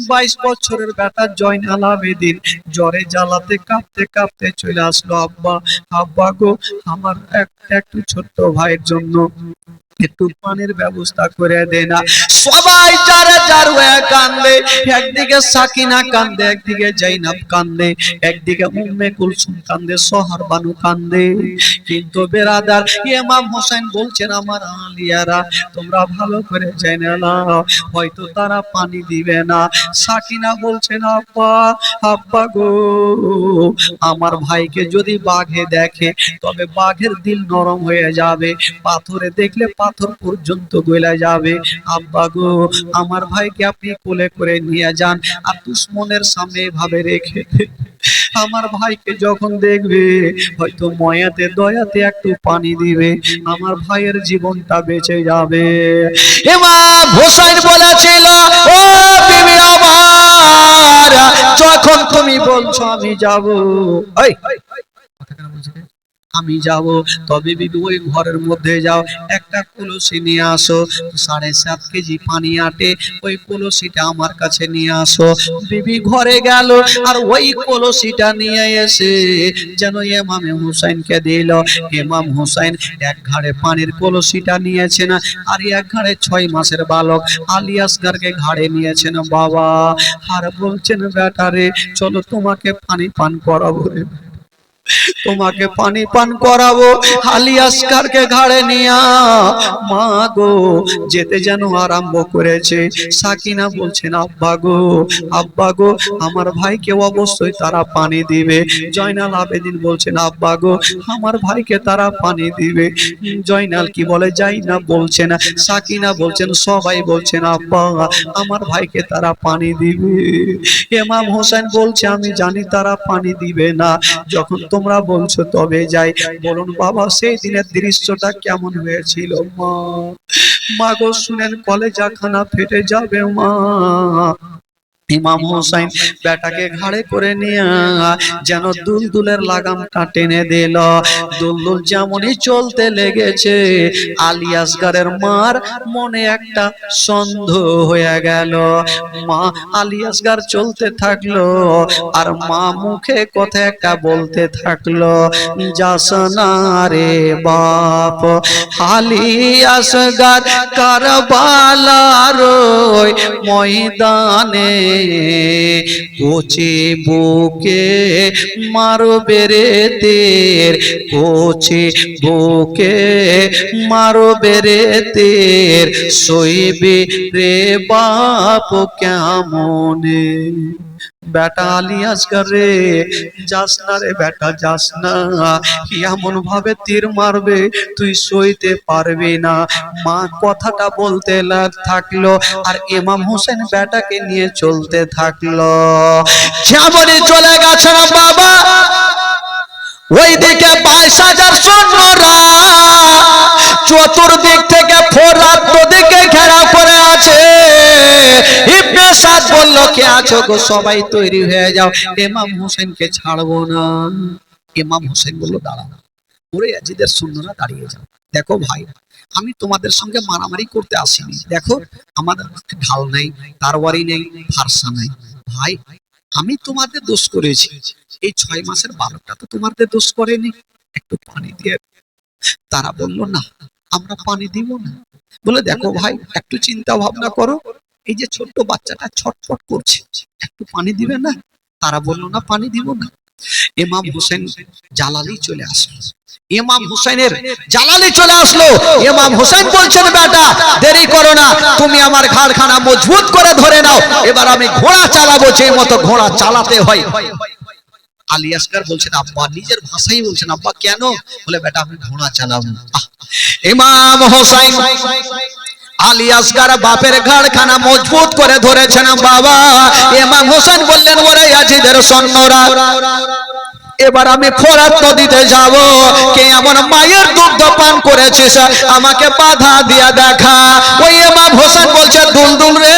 [SPEAKER 1] 22 বছরের বেটা জয়নাল আবেদিন জ্বরে জ্বালাতে কাঁপতে কাঁপতে চলে আসলো, আব্বা আব্বা গো আমার একটু ছোট্ট ভাইয়ের জন্য একটু পানির ব্যবস্থা করে দে না। সবাই যারে যার হয়ে কান্দে, একদিকে সাকিনা কান্দে, একদিকে জাইনাব কান্দে, একদিকে উম্মে কুলসুম কান্দে, সোহর বানু কান্দে। কিন্তু বেরাদার ইমাম হোসেন বলছেন আমার আলিয়ারা তোমরা ভালো করে জেনে নাও, হয়তো তারা পানি দিবে না। সাকিনা বলছেন আব্বা আব্বা গো আমার ভাইকে যদি বাঘে দেখে তবে বাঘের দিল নরম হয়ে যাবে, পাথরে দেখলে পাথর পর্যন্ত গলে যাবে, আব্বা গো আমার ভাইকে আপনি কোলে করে নিয়ে যান আর দুশ্মনের সামনে এভাবে রেখে আমার ভাইকে যখন দেখবে হয়তো ময়াতে দয়াতে একটু পানি দিবে, আমার ভাইয়ের জীবনটা বেঁচে যাবে। ইমাম হোসেন বলেছিল ও বিবি আমার যখন তুমি বলছো আমি যাব, আমি যাব, তবে বিবি ওই ঘরের মধ্যে যাও, একটা কলসি নিয়ে আসো, 7.5 কেজি পানি আটে, ওই কলসিটা আমার কাছে নিয়ে আসো। বিবি ঘরে গেল আর ওই কলসিটা নিয়ে এসে যেন ইমাম হোসেনকে দিল। ইমাম হোসেন এক ঘাড়ে পানির কলসিটা নিয়েছেন আর এক ঘাড়ে 6 মাসের বালক আলী আসগারকে ঘাড়ে নিয়েছেন বাবা, আর বলছেন বেটারে চলো তোমাকে পানি পান করাবো, তোমাকে পানি পান করাবো। আলী আসগারকে ঘাড়ে নিয়া মা গো যেতে যেন আরম্ভ করেছে। সাকিনা বলছেন আব্বা গো আমার ভাইকে অবশ্যই তারা পানি দিবে। জয়নাল আবেদিন বলছেন আব্বা গো আমার ভাইকে তারা পানি দিবে। জয়নাল কি বলে যাই না বলছে না, সাকিনা বলছেন সবাই বলছেন আব্বা আমার ভাইকে তারা পানি দিবে। ইমাম হোসেন বলছে আমি জানি তারা পানি দিবে না, যখন তোমরা বলছো তবে যাই। বলুন বাবা সেই দিনের দৃশ্যটা কেমন হয়েছিল মা গো শুনেন কলেজা খানা ফেটে যাবে মা। ইমাম হোসেন বেটাকে ঘাড়ে করে নিয়ে যেন দুলদুলের লাগামটা টেনে দিল। দুলদুল যেমনই চলতে লেগেছে আলী আসগারের মার মনে একটা সন্দেহ হয়ে গেল। মা আলী আসগার চলতে থাকলো আর মা মুখে কথা একটা বলতে থাকলো, যাস না রে বাপ আলী আসগার কারবালার ময়দানে কোচে বুকে মারবে রে তের, কোচে বুকে মারবে রে তের, সইবে রে বাপ কেমনে। বেটা আলী আসগার রে যাস না রে বেটা যাস না, এমন ভাবে তীর মারবে তুই সইতে পারবি না। মা কথাটা বলতে থাকলো আর ইমাম হোসেন বেটাকে নিয়ে চলতে থাকলো। যেমনই চলে গেছেন বাবা ওইদিকে 22,000 সৈন্যরা চতুর্দিক থেকে ফোরাত নদীকে ঘেরা করে আছে। ইবনে সাদ বলল কে আছো গো সবাই তৈরি হয়ে যাও, ইমাম হোসেনকে ছাড়বো না। ইমাম হোসেন বলল দাঁড়াও, ওরে ইয়াজিদের সৈন্যরা দাঁড়িয়ে যাও। দেখো ভাই আমি তোমাদের সঙ্গে মারামারি করতে আসিনি, দেখো আমাদের ঢাল নেই, তারওয়ারি নেই, ফারসা নেই। ভাই আমি তোমাদের দোষ করেছি, এই 6 মাসের বালকটা তো তোমাদের দোষ করেনি, একটু পানি দিয়ে। তারা বলল না আমরা পানি দিব না। বলে দেখো ভাই একটু চিন্তা ভাবনা করো, এই যে ছোট্ট বাচ্চাটা ছটফট করছে একটু পানি দিবে না। তারা বলল না পানি দিব না। ইমাম হোসেন জালালি চলে আসলো। ইমাম হোসেনের জালালি চলে আসলো। ইমাম হোসেন বলছেন, বেটা দেরি করো না, তুমি আমার ঘাড়খানা মজবুত করে ধরে নাও, এবার আমি ঘোড়া চালাবো, যে মতো ঘোড়া চালাতে হয়। আলী আসগার বলছেন, আব্বা, নিজের ভাষাই বলছেন, আব্বা কেন? বলে, বেটা আমি ঘোড়া চালাবো। ইমাম হোসেন আলী আসগার বাপের ঘাড়খানা মজবুত করে ধরেছেন। বাবা ইমাম হোসেন বললেন, ওরে ইয়াজিদের সৈন্যরা, এবার আমি ফোরাত নদীতে যাব, কে এমন মায়ের দুগ্ধ পান করেছিস, আমাকে বাধা দিয়া দেখা। ওই ইমাম হোসেন বলছে, দুলদুল রে,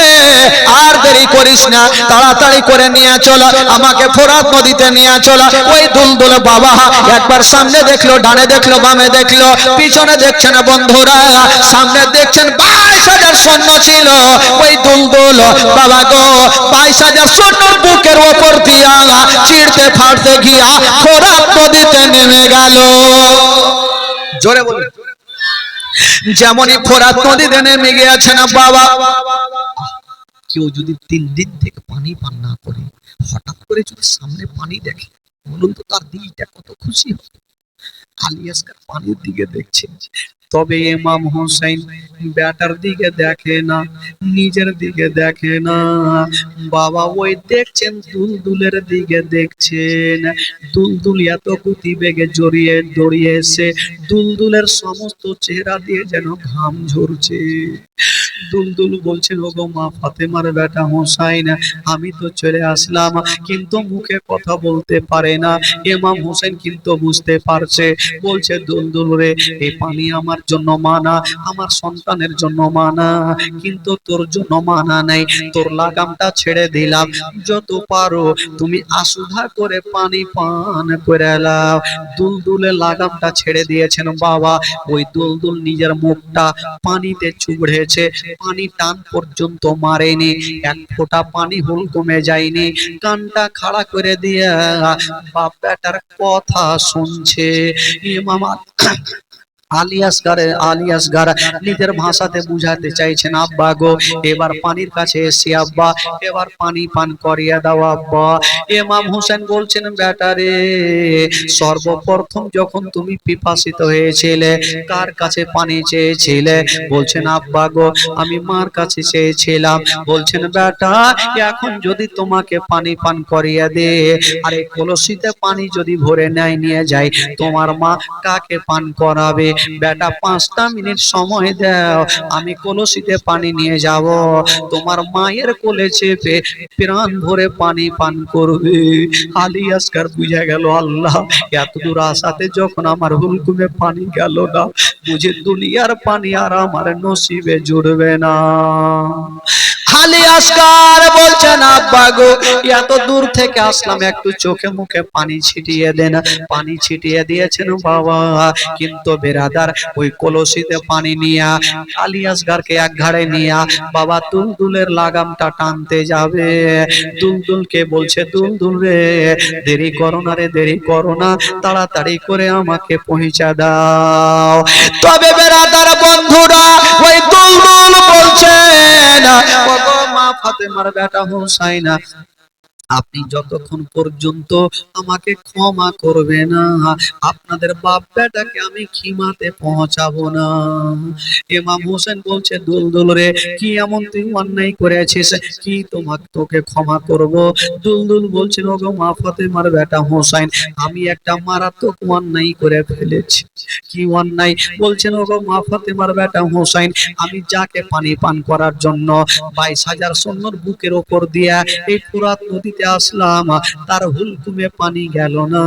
[SPEAKER 1] আর দেরি করিস না, তাড়াতাড়ি করে নিয়ে চল, আমাকে ফোরাত নদীতে নিয়ে চল। ওই দুলদুল বাবা একবার সামনে দেখলো, ডানে দেখলো, বামে দেখলো, পিছনে দেখছেন বন্ধুরা, সামনে দেখছেন 22,000 সৈন্য ছিল। ওই দুলদুল বাবা গো 22,000 সৈন্যর বুকের ওপর দিয়া চিড়তে ফাড়তে গিয়া ফোরাত নদীতে নেমে গেল। জোরে বলে, যেমনই ফোরাত নদীতে নেমে গিয়েছে না বাবা, কেউ যদি 3 দিন থেকে পানি পান না করে হঠাৎ করে যদি সামনে পানি দেখে, বলুন তো তার দিলটা কত খুশি হবে। আলী আসগার পানির দিকে দেখছে, তবে ইমাম হোসেন ব্যাটার দিকে দেখে না, নিজের দিকে দেখে না। বাবা ওই দেখছেন দুলদুলের দিকে দেখছেন। দুলদুল এত গতি বেগে দৌড়িয়ে এসে দুলদুলের সমস্ত চেহারা দিয়ে যেন ঘাম ঝরছে। দুলদুল বলছেন, ওগো মা ফাতেমার বেটা হোসাইন, আমি তো চলে আসলাম, কিন্তু মুখে কথা বলতে পারে না। ইমাম হোসেন কিন্তু বুঝতে পারছে, বলছে, দুলদুল রে, এই পানি আমার জন্য মানা, আমার সন্তানের জন্য মানা, কিন্তু তোর জন্য মানা নাই। তোর লাগামটা ছেড়ে দিলাম, যত পারো তুমি আসুধা করে পানি পান করে নাও। দুলদুলের লাগামটা ছেড়ে দিয়েছেন বাবা। ওই দুলদুল নিজের মুখটা পানিতে চুবড়েছে, পানি টান পর্যন্ত মারেনি, এক ফোঁটা পানি হুলকমে যায়নি। কানটা খাড়া করে দিয়ে বাপ বেটার কথা শুনছে। ইমাম আলী আসগার নিজের ভাষাতে বুঝাতে চাইছেন, আব্বা গো, এবার পানির কাছে এসে আব্বা, এবার পানি পান করিয়ে দাও আব্বা। ইমাম হোসেন বলছেন, বেটারে, সর্বপ্রথম যখন তুমি পিপাসিত হয়েছিলে কার কাছে পানি চেয়েছিলে? বলছেন, আব্বা গো, আমি মার কাছে চেয়েছিলাম। বলছেন, বেটা, এখন যদি তোমাকে পানি পান করিয়ে দে, আর এই কলসিতে পানি যদি ভরে নেয় নিয়ে যায়, তোমার মা কাকে পান করাবে? বেটা 5টা মিনিট সময় দাও, আমি কলসিতে পানি নিয়ে যাব, তোমার মায়ের কোলে চেপে প্রাণ ভরে পানি পান করবে। আলী আসগার বুঝে গেল, আল্লাহ, এত দূর আসাতে যখন আমার হুলকুমে পানি গেল না, বুঝে দুনিয়ার পানি আর আমার নসিবে জুড়বে না। আলী আসগার বলছেন, আব্বা গো, এত দূর থেকে আসলাম, একটু চোখে মুখে পানি ছিটিয়ে দেন। পানি ছিটিয়ে দিয়েছেন বাবা, কিন্তু বেরাদার ওই কলসিতে পানি নিয়া আলী আসগারকে এক ঘাড়ে নিয়া বাবা দুলদুলের লাগামটা টানতে যাবে। দুলদুলকে বলছে, দুলদুল রে, দেরি করো না রে, দেরি করো না, তাড়াতাড়ি করে আমাকে পৌঁছা দাও। তবে বেরাদার বন্ধুরা, ওই দুলদুল বলছেন, ওগো মা ফাতেমার বেটা হোসাইন, আপনি যতক্ষণ পর্যন্ত আমাকে ক্ষমা করবে না, আপনাদের বাপ বেটাকে আমি খিমাতে পৌঁছাবো না। ইমাম হোসেন বলছে, দুলদুল রে, কি এমন তুই অন্যায় করেছিস, কি তোকে ক্ষমা করব? দুলদুল বলছিল, ওগো মা ফাতেমার বেটা হোসাইন, আমি একটা মারাত্মক অন্যায় করে ফেলেছি। কি অন্যায়? বলছেন, ওগো মা ফাতেমার বেটা হোসাইন, আমি যাকে পানি পান করার জন্য 22,000 সৈন্যর বুকের ওপর দিয়া এই ফোরাত নদীতে আসলাম, তার হুলকুমে পানি গেল না,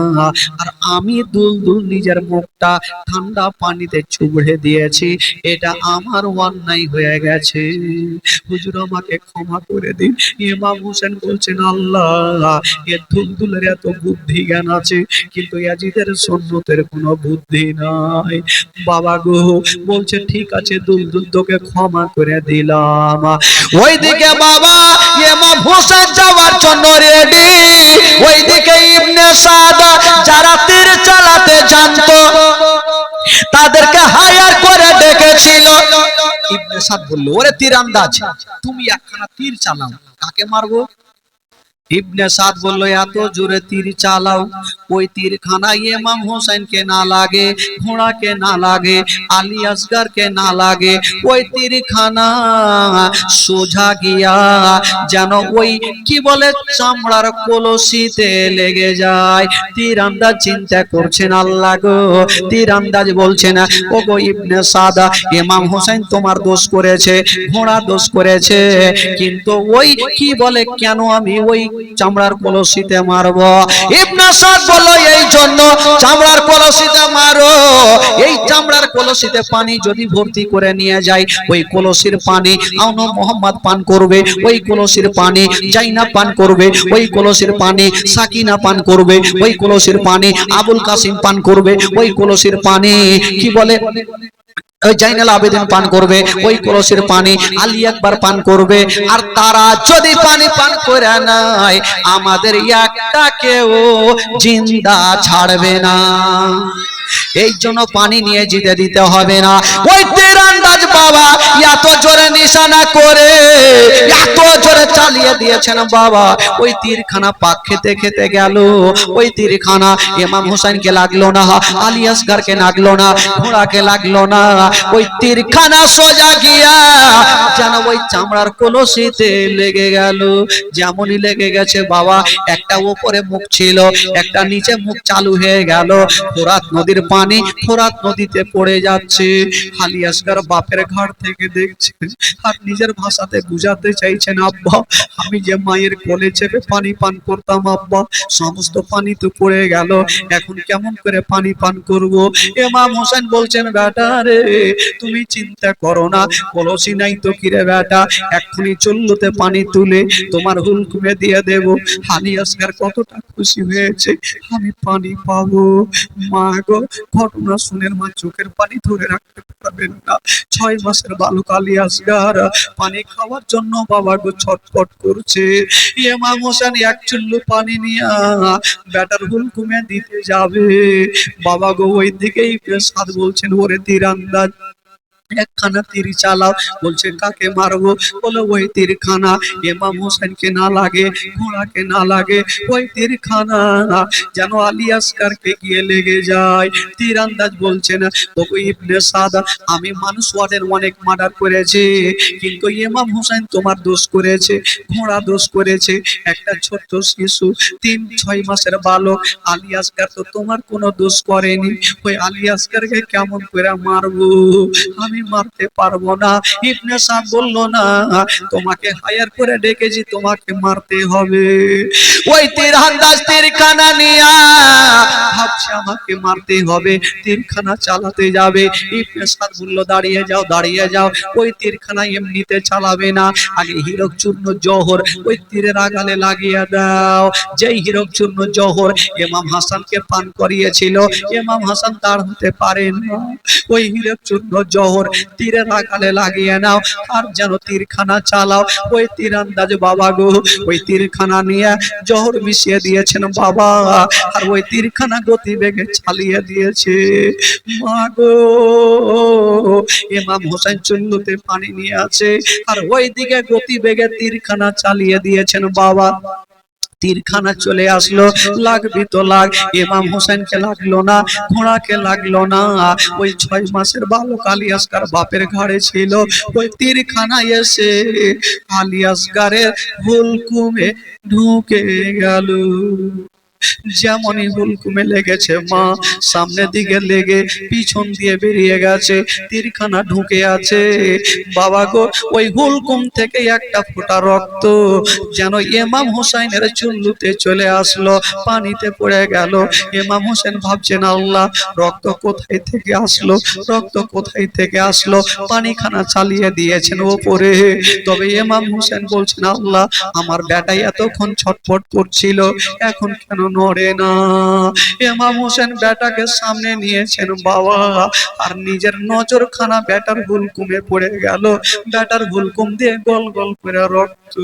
[SPEAKER 1] আর আমি দুলদুল নিজের মুখটা ঠান্ডা পানিতে চুবড়ে দিয়েছি, এটা আমার অন্যায় হয়ে গেছে, হুজুর আমাকে ক্ষমা করে দিন। ইমাম হোসেন বলছেন, আল্লাহ, এ দুলদুলের এত বুদ্ধি জ্ঞান আছে, কিন্তু ইয়াজিদের সুন্নতের কোনো বুদ্ধি নাই। বাবা গো, বলছে, ঠিক আছে দুলদুল, তোকে ক্ষমা করে দিলাম। ওইদিকে বাবা ইমাম হোসেন যাওয়ার জন্য রেডি, ওইদিকে ইবনে সাদ, যারা তীর চালাতে জানতো তাদেরকে হায়ার করে ডেকেছিল। ইবনে সাদ বলল, ওরে তীরন্দাজ, তুমি একখানা তীর চালাও, কাকে মারবো? ইবনে সাদ বলল, এত জোরে তীর চালাও ওই তীরখানা ইমাম হোসেনকে না লাগে, ঘোড়াকে না লাগে, আলী আসগরকে না লাগে, ওই তীরখানা সোজা গিয়া যেন ওই কি বলে চামড়ার কলসিতে লেগে যায়। তীরন্দাজ চিন্তা করছেন, আল্লাহ গো, তীরন্দাজ বলছে না, ও গো ইবনে সাদ, ইমাম হোসেন তোমার দোষ করেছে, ঘোড়া দোষ করেছে, কিন্তু ওই কি বলে কেন আমি ওই চামড়ার কলসিতে মারবো? ইবনে সাদ বলল, এই জন্য চামড়ার কলসিতে মারো, এই চামড়ার কলসিতে পানি যদি ভর্তি করে নিয়ে যায়, ওই কলসির পানি আনো মোহাম্মদ পান করবে, ওই কলসির পানি জাইনা পান করবে, ওই কলসির পানি সাকিনা পান করবে, ওই কলসির পানি আবুল কাসিম পান করবে, ওই কলসির পানি কি বলে ওই জাইনাল আবেদিন পান করবে, ওই কলসির পানি আলী আকবর পান করবে। আর তারা যদি পানি পান করে নেয়, আমাদের একটা কেউ জিন্দা ছাড়বে না। এই জন্য পানি নিয়ে জিতে দিতে হবে না। ওই তীরন্দাজ বাবা এত জোরে নিশানা করে এত জোরে চালিয়ে দিয়েছেন বাবা, ওই তীরখানা পাক খেতে খেতে গেল, ওই তীরখানা ইমাম হোসেনকে লাগলো না, আলী আসগরকে লাগলো না, ঘোড়াকে লাগলো না, ওই তীরখানা সোজা গিয়া যেন ওই চামড়ার কলসিতে লেগে গেল। যেমনই লেগে গেছে বাবা, একটা উপরে মুখ ছিল, একটা নিচে মুখ চালু হয়ে গেল, ফোরাত নদীর পানি ফোরাত নদীতে পড়ে যাচ্ছে। আলী আসগর বাপের ঘাট থেকে দেখছে আর নিজের ভাষাতে বুঝাতে চাইছেন, আব্বা আমি যে মায়ের কোলে চেপে পানি পান করতাম আব্বা, সমস্ত পানি তো পড়ে গেল, এখন কেমন করে পানি পান করব? ইমাম হোসেন বলছেন, বেটা রে তুমি চিন্তা করো না, কলসি নাই তো কিরে বেটা, এক্ষুনি চুল্লুতে পানি তুলে তোমার হুলকুমে দিয়ে দেব। আলী আসগর কতটা খুশি হয়েছে, আমি পানি পাবো। মা গো, ঘটনা শুনে মা চোখের পানি ধরে রাখতে পারবেন না। 6 মাসের বালক আলী আসগর পানি খাওয়ার জন্য বাবা গো ছটফট করছে। ইমাম হোসেন এক চুল্লু পানি নিয়ে বেটার হুলকুমে দিতে যাবে, বাবা গো ওই দিকেই সাদ বলছেন, ওরে তীরন্দাজ একখানা তীর চালাও। বলছে কাকে মারবো? বলো ওই তীরখানা ইমাম হোসেনকে না লাগে, ঘোড়াকে না লাগে, ওই তীরখানা যেন আলী আসগরকে গিয়ে লেগে যায়। তীরন্দাজ বলছে না, ও ইবনে সাদ, আমি মানুষ ওয়ার্ডের অনেক মার্ডার করেছি, কিন্তু ইমাম হোসেন তোমার দোষ করেছে, ঘোড়া দোষ করেছে, একটা ছোট্ট শিশু 3-6 মাসের বালক আলী আসগর তো তোমার কোনো দোষ করেনি, ওই আলী আসগরকে কেমন করে মারবো? আমি মারতে পারবো না। ইবনে সাদ বলল, না তোমাকে হায়ার করে ডেকেছি, তোমাকে মারতে হবে। ওই তীরন্দাজ তীরখানা নিয়া ভাবছে আমাকে মারতে হবে, তীরখানা চালাতে যাবে। ইবনে সাদ বলল, দাঁড়িয়ে যাও দাঁড়িয়ে যাও, ওই তীরখানা এমনিতে চালাবে না, আগে হীরক চূর্ণ জহর ওই তীরের আগালে লাগিয়ে দাও। যেই হীরক চূর্ণ জহর ইমাম হাসানকে পান করিয়েছিল, ইমাম হাসান তার হতে পারে না, ওই হীরক চূর্ণ জহর তীরের আগালে লাগিয়ে নাও, আর যেন তীরখানা চালাও। ওই তীরন্দাজ বাবা গো ওই তীরখানা নিয়ে জহর মিশিয়ে দিয়েছেন বাবা, আর ওই তীরখানা গতি বেগে চালিয়ে দিয়েছে। মা গো, ইমাম হোসেন চুল্লুতে পানি নিয়ে আছে, আর ওই দিকে গতি বেগে তীরখানা চালিয়ে দিয়েছেন বাবা। তীরখানা চলে আসলো, লাগবি তো লাগ, ইমাম হোসেনকে লাগলো না, ঘোড়াকে লাগলো না, ওই 6 মাসের বালক আলী আসগর বাপের ঘাড়ে ছিল। ওই তীরখানা এসে আলী আসগরের হুলকুমে ঢুকে গেল। যেমনই হুলকুমে লেগেছে মা, সামনের দিকে লেগে পিছন দিয়ে বেরিয়ে গেছে, তীরখানা ঢুকে আছে। বাবা গো, ওই হুলকুম থেকে একটা ফোঁটা রক্ত যেন ইমাম হোসেনের চুল্লুতে চলে আসলো, পানিতে পড়ে গেল। ইমাম হোসেন ভাবছেন, আল্লাহ রক্ত কোথায় থেকে আসলো, রক্ত কোথায় থেকে আসলো? পানিখানা চালিয়ে দিয়েছেন ওপরে। তবে ইমাম হোসেন বলছেন, আল্লাহ আমার বেটাই এতক্ষণ ছটফট করছিল, এখন কেন নড়ে না? ইমাম হোসেন বেটাকে সামনে নিয়েছেন বাবা, আর নিজের নজরখানা বেটার হুলকুমে পড়ে গেল। বেটার হুলকুম দিয়ে গল গল করে রক্ত।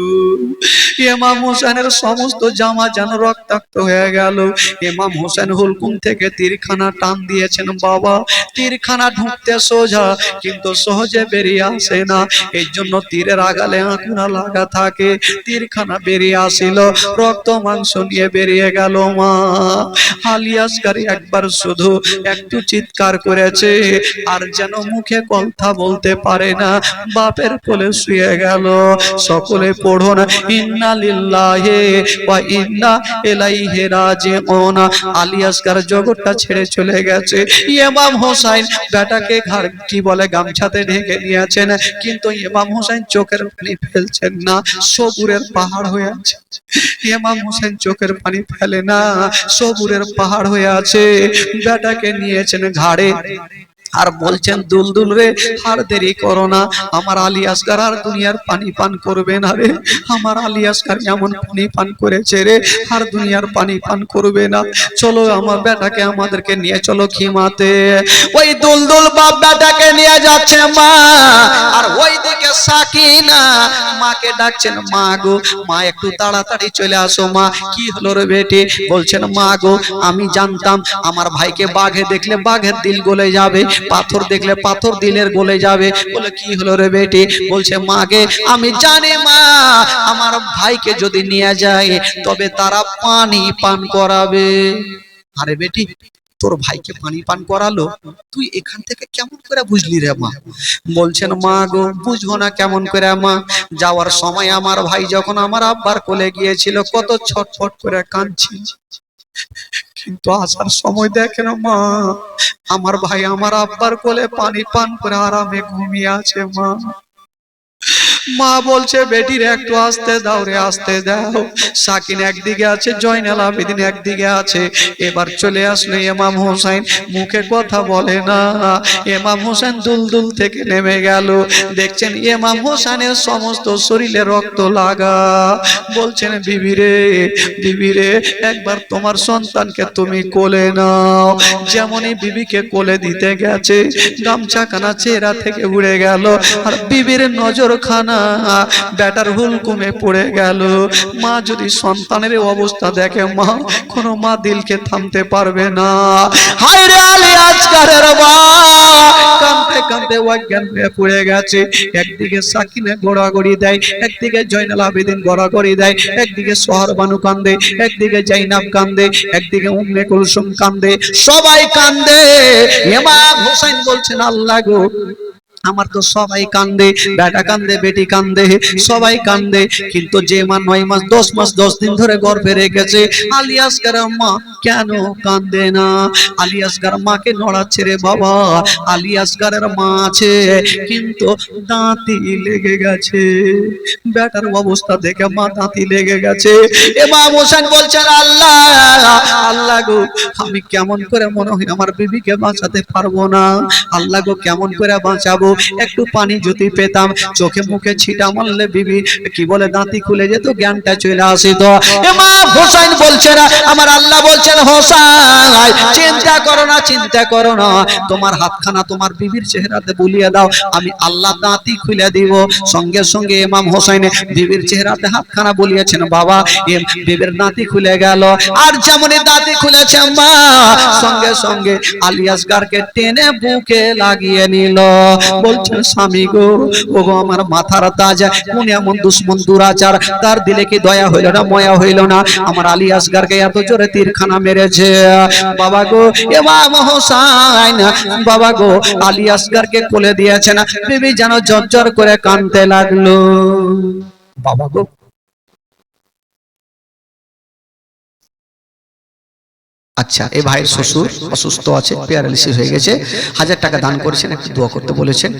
[SPEAKER 1] ইমাম হোসেনের সমস্ত জামা যেন রক্তাক্ত হয়ে গেল। ইমাম হোসেন হুলকুম থেকে তীরখানা টান দিয়েছেন বাবা, তীরখানা ঢুকতে সোজা কিন্তু সহজে বেরিয়ে আসে না, এই জন্য তীরের আগালে আঁকুড়া লাগা থাকে। তীরখানা বেরিয়ে আসিল, রক্ত মাংস নিয়ে বেরিয়ে গেল। মা আলী আসগারী একবার শুধু একটু চিৎকার করেছে, আর যেন মুখে কথা বলতে পারে না, বাপের কোলে শুয়ে গেল। সকলে পড়ুন ইন্না লিল্লাহি ওয়া ইন্না ইলাইহি রাজিউন। আলী আসগার জগৎটা ছেড়ে চলে গেছে। ইমাম হোসেন বেটাকে ঘাড় কি বলে গামছাতে ঢেকে নিয়েছেন, কিন্তু ইমাম হোসেন চোখের পানি ফেলছেন না, সবুরের পাহাড় হয়ে আছে। ইমাম হোসেন চোখের পানি ফেলে না, সবুরের পাহাড় হয়ে আছে। বেটাকে নিয়েছেন ঘাড়ে আর বলছেন দুলদুল রে, আর দেরি করো না, আমার আলী আসগার আর দুনিয়ার পানি পান করবে না রে। আমার আলী আসগার এমন পানি পান করেছে রে, আর দুনিয়ার পানি পান করবে না। চলো আমার বেটাকে আমাদেরকে নিয়ে চলো খিমাতে। ওই দুলদুল বাপ বেটাকে নিয়ে যাচ্ছে মা, আর ওইদিকে সাকিনা মাকে ডাকছেন, মা গো, মা একটু তাড়াতাড়ি চলে আসো। মা কি হলো রে বেটি? বলছেন মা গো, আমি জানতাম আমার ভাইকে বাঘে দেখলে বাঘের দিল গলে যাবে, পাথর দেখলে পাথর দিলের গলে যাবে। বলে কি হলো রে বেটি? বলছে মা গে, আমি জানি মা, আমার ভাইকে যদি নিয়ে যায় তবে তারা পানি পান করাবে। আরে বেটি, তোর ভাইকে পানি পান করালো, তুই এখান থেকে কেমন করে বুঝলি রে মা? বলছেন মা গো, বুঝবো না কেমন করে মা? যাওয়ার সময় আমার ভাই যখন আমার আব্বার কোলে গিয়েছিল কত ছটফট করে কাঁদছিল, কিন্তু আসার সময় দেখেন মা, আমার ভাই আমার আব্বার কোলে পানি পান করে আরামে ঘুমিয়ে আছে। মা মা বলছে বেটির একটু আসতে দাও রে, আসতে দাও। সাকিন একদিকে আছে, জয়নাল আবেদিন একদিকে আছে। এবার চলে আসলো ইমাম হোসেন, মুখে কথা বলে না। ইমাম হোসেন দুলদুল থেকে নেমে গেল। দেখছেন ইমাম হোসেনের সমস্ত শরীরে রক্ত লাগা। বলছেন বিবি রে, বিবি রে, একবার তোমার সন্তানকে তুমি কোলে নাও। যেমনই বিবিকে কোলে দিতে গেছে, গামছাখানা চেহারা থেকে উড়ে গেল, আর বিবির নজর খানা বেটার হুলকুমে পড়ে গেল। মা যদি সন্তানের অবস্থা দেখে, মা কোনো মা দিলকে থামতে পারবে না। হায় রে আলী আসগারের মা কাঁদতে কাঁদতে অজ্ঞান হয়ে পড়ে গেছে। একদিকে সাকিনা গড়াগড়ি দেয়, একদিকে জয়নাল আবেদিন গড়াগড়ি দেয়, একদিকে সোহর বানু কান্দে, একদিকে জাইনাব কান্দে, একদিকে উম্মে কুলসুম কান্দে, সবাই কান্দে। ইমাম হোসেন বলছেন আল্লাহ গো, আমার তো সবাই কান্দে, বেটা কান্দে, বেটি কান্দে, সবাই কান্দে, কিন্তু যে মা 9 মাস 10 মাস 10 দিন ধরে গর্ভে রেখেছে, আলী আসগার মা কেন কান্দে না? আলী আসগার মাকে নড়াচ্ছে রে বাবা। আলী আসগারের মা আছে, কিন্তু দাঁতি লেগে গেছে। বেটার অবস্থা দেখে মা দাঁতি লেগে গেছে। ইমাম হোসেন বলছেন আল্লাহ, আল্লাহ গো, আমি কেমন করে মনে হয় আমার বিবিকে বাঁচাতে পারবো না। আল্লাহ গো, কেমন করে বাঁচাবো? একটু পানি যদি পেতাম, চোখে মুখে ছিটা মারলে বিবি কি বলে দাঁতি খুলে যেত, জ্ঞানটা চলে আসিত। ইমাম হোসেন বলছেন, আমার আল্লাহ বলছেন হোসেন চিন্তা করো না, চিন্তা করো না, তোমার হাতখানা তোমার বিবির চেহারাতে বুলিয়ে দাও, আমি আল্লাহ দাঁতি খুলে দিব। সঙ্গে সঙ্গে ইমাম হোসেন বিবির চেহারাতে হাতখানা বুলিয়েছেন বাবা, বিবির দাঁতি খুলে গেল। আর যেমনই দাঁতি খুলেছে মা, সঙ্গে সঙ্গে আলী আসগারকে টেনে বুকে লাগিয়ে নিল। বলছেন স্বামী গো, ও গো আমার মাথার তাজ, কোন এমন দুশ্মন দুরাচার, তার দিলে কি দয়া হইল না, ময়া হইল না? আমার আলী আসগারকে এত জোরে তীরখানা মেরেছে। বাবা গো, ইমাম হোসেন বাবা গো আলী আসগারকে কোলে দিয়েছেন, বিবি যেন জর্জর করে কাঁদতে লাগলো। বাবা গো, আচ্ছা, এই ভাইয়ের শ্বশুর অসুস্থ আছে, প্যারালিসিস হয়ে গেছে, 1000 টাকা দান করেছেন, একটু দোয়া করতে বলেছেন।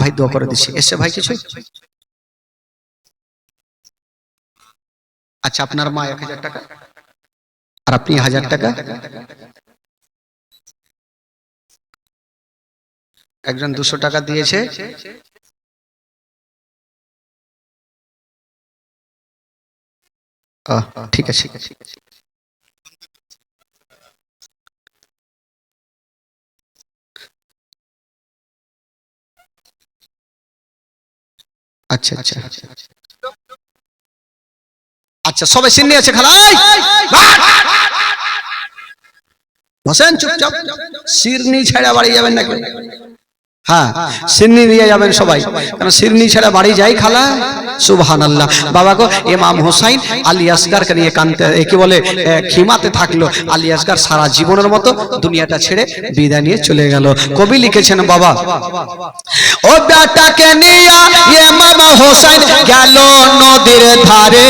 [SPEAKER 1] ভাই দোয়া করে দিচ্ছি। এসে ভাই কিছু? আচ্ছা, আপনার মা 1000 টাকা আর আপনি 1000 টাকা, একজন 200 টাকা দিয়েছে। ঠিক আছে, আচ্ছা আচ্ছা। আচ্ছা সবাই সিন্নি আছে খালা, বসেন চুপচাপ, সিরনি ছেড়ে বাড়ি যাবেন নাকি? হ্যাঁ সিরনি দিয়ে যাবেন সবাই, কারণ সিরনি ছেড়ে বাড়ি যাই খালা। সুবহানাল্লাহ। বাবা গো ইমাম হোসাইন আলী আসগারকে নিয়ে কানতে কি বলে খিমাতে থাকলো। আলী আসগার সারা জীবনের মতো দুনিয়াটা ছেড়ে বিদায় নিয়ে চলে গেল। কবি লিখেছেন বাবা, ও বেটাকে নিয়ে ইমাম হোসাইন গেল নদীর ধারে,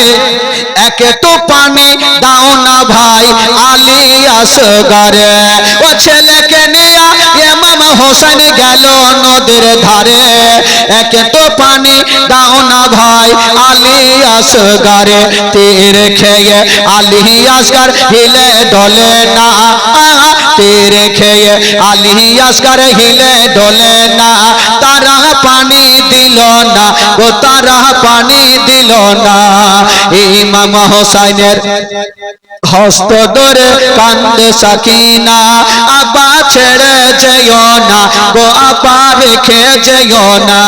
[SPEAKER 1] একটু পানি দাও না ভাই আলী আসগারে। ও ছেলেকে নিয়ে ইমাম হোসেন গেল নদীর ধারে, একটু পানি দাও না ভাই আলী আসগারে। তীর খেয়ে আলী আসগার হিলে ডলে না, তীর খেয়ে আলী আসগার হিলে ডলে না। তারা পানি দিল না গো, তারা পানি দিল না। ইমাম হোসাইনের হস্ত ধরে কান্দে সাকিনা, আবা ছেড়ে যেও না গো, আপা রেখে যেও না।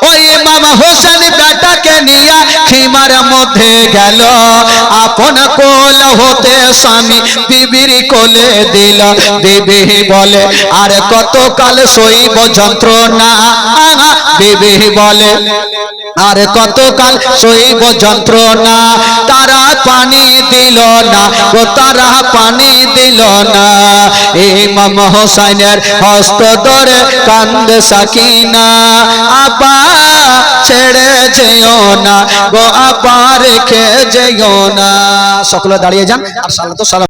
[SPEAKER 1] ওই ইমাম হোসেন বেটাকে নিয়ে খিমার মধ্যে গেল, আপন কোল হতে স্বামী বিবির কোলে দিল। বিবি বলে আর কতকাল সইব যন্ত্রণা, বিবি বলে আর কতকাল সইব যন্ত্রণা। তারা পানি দিল না গো, তারা পানি দিল না। ইমাম হোসাইনের হস্ত ধরে কান্দে সাকিনা, আপা ছেড়ে যেও না গো, আপা রেখে যেও না। সকলে দাঁড়িয়ে যান আর সালাত সালাম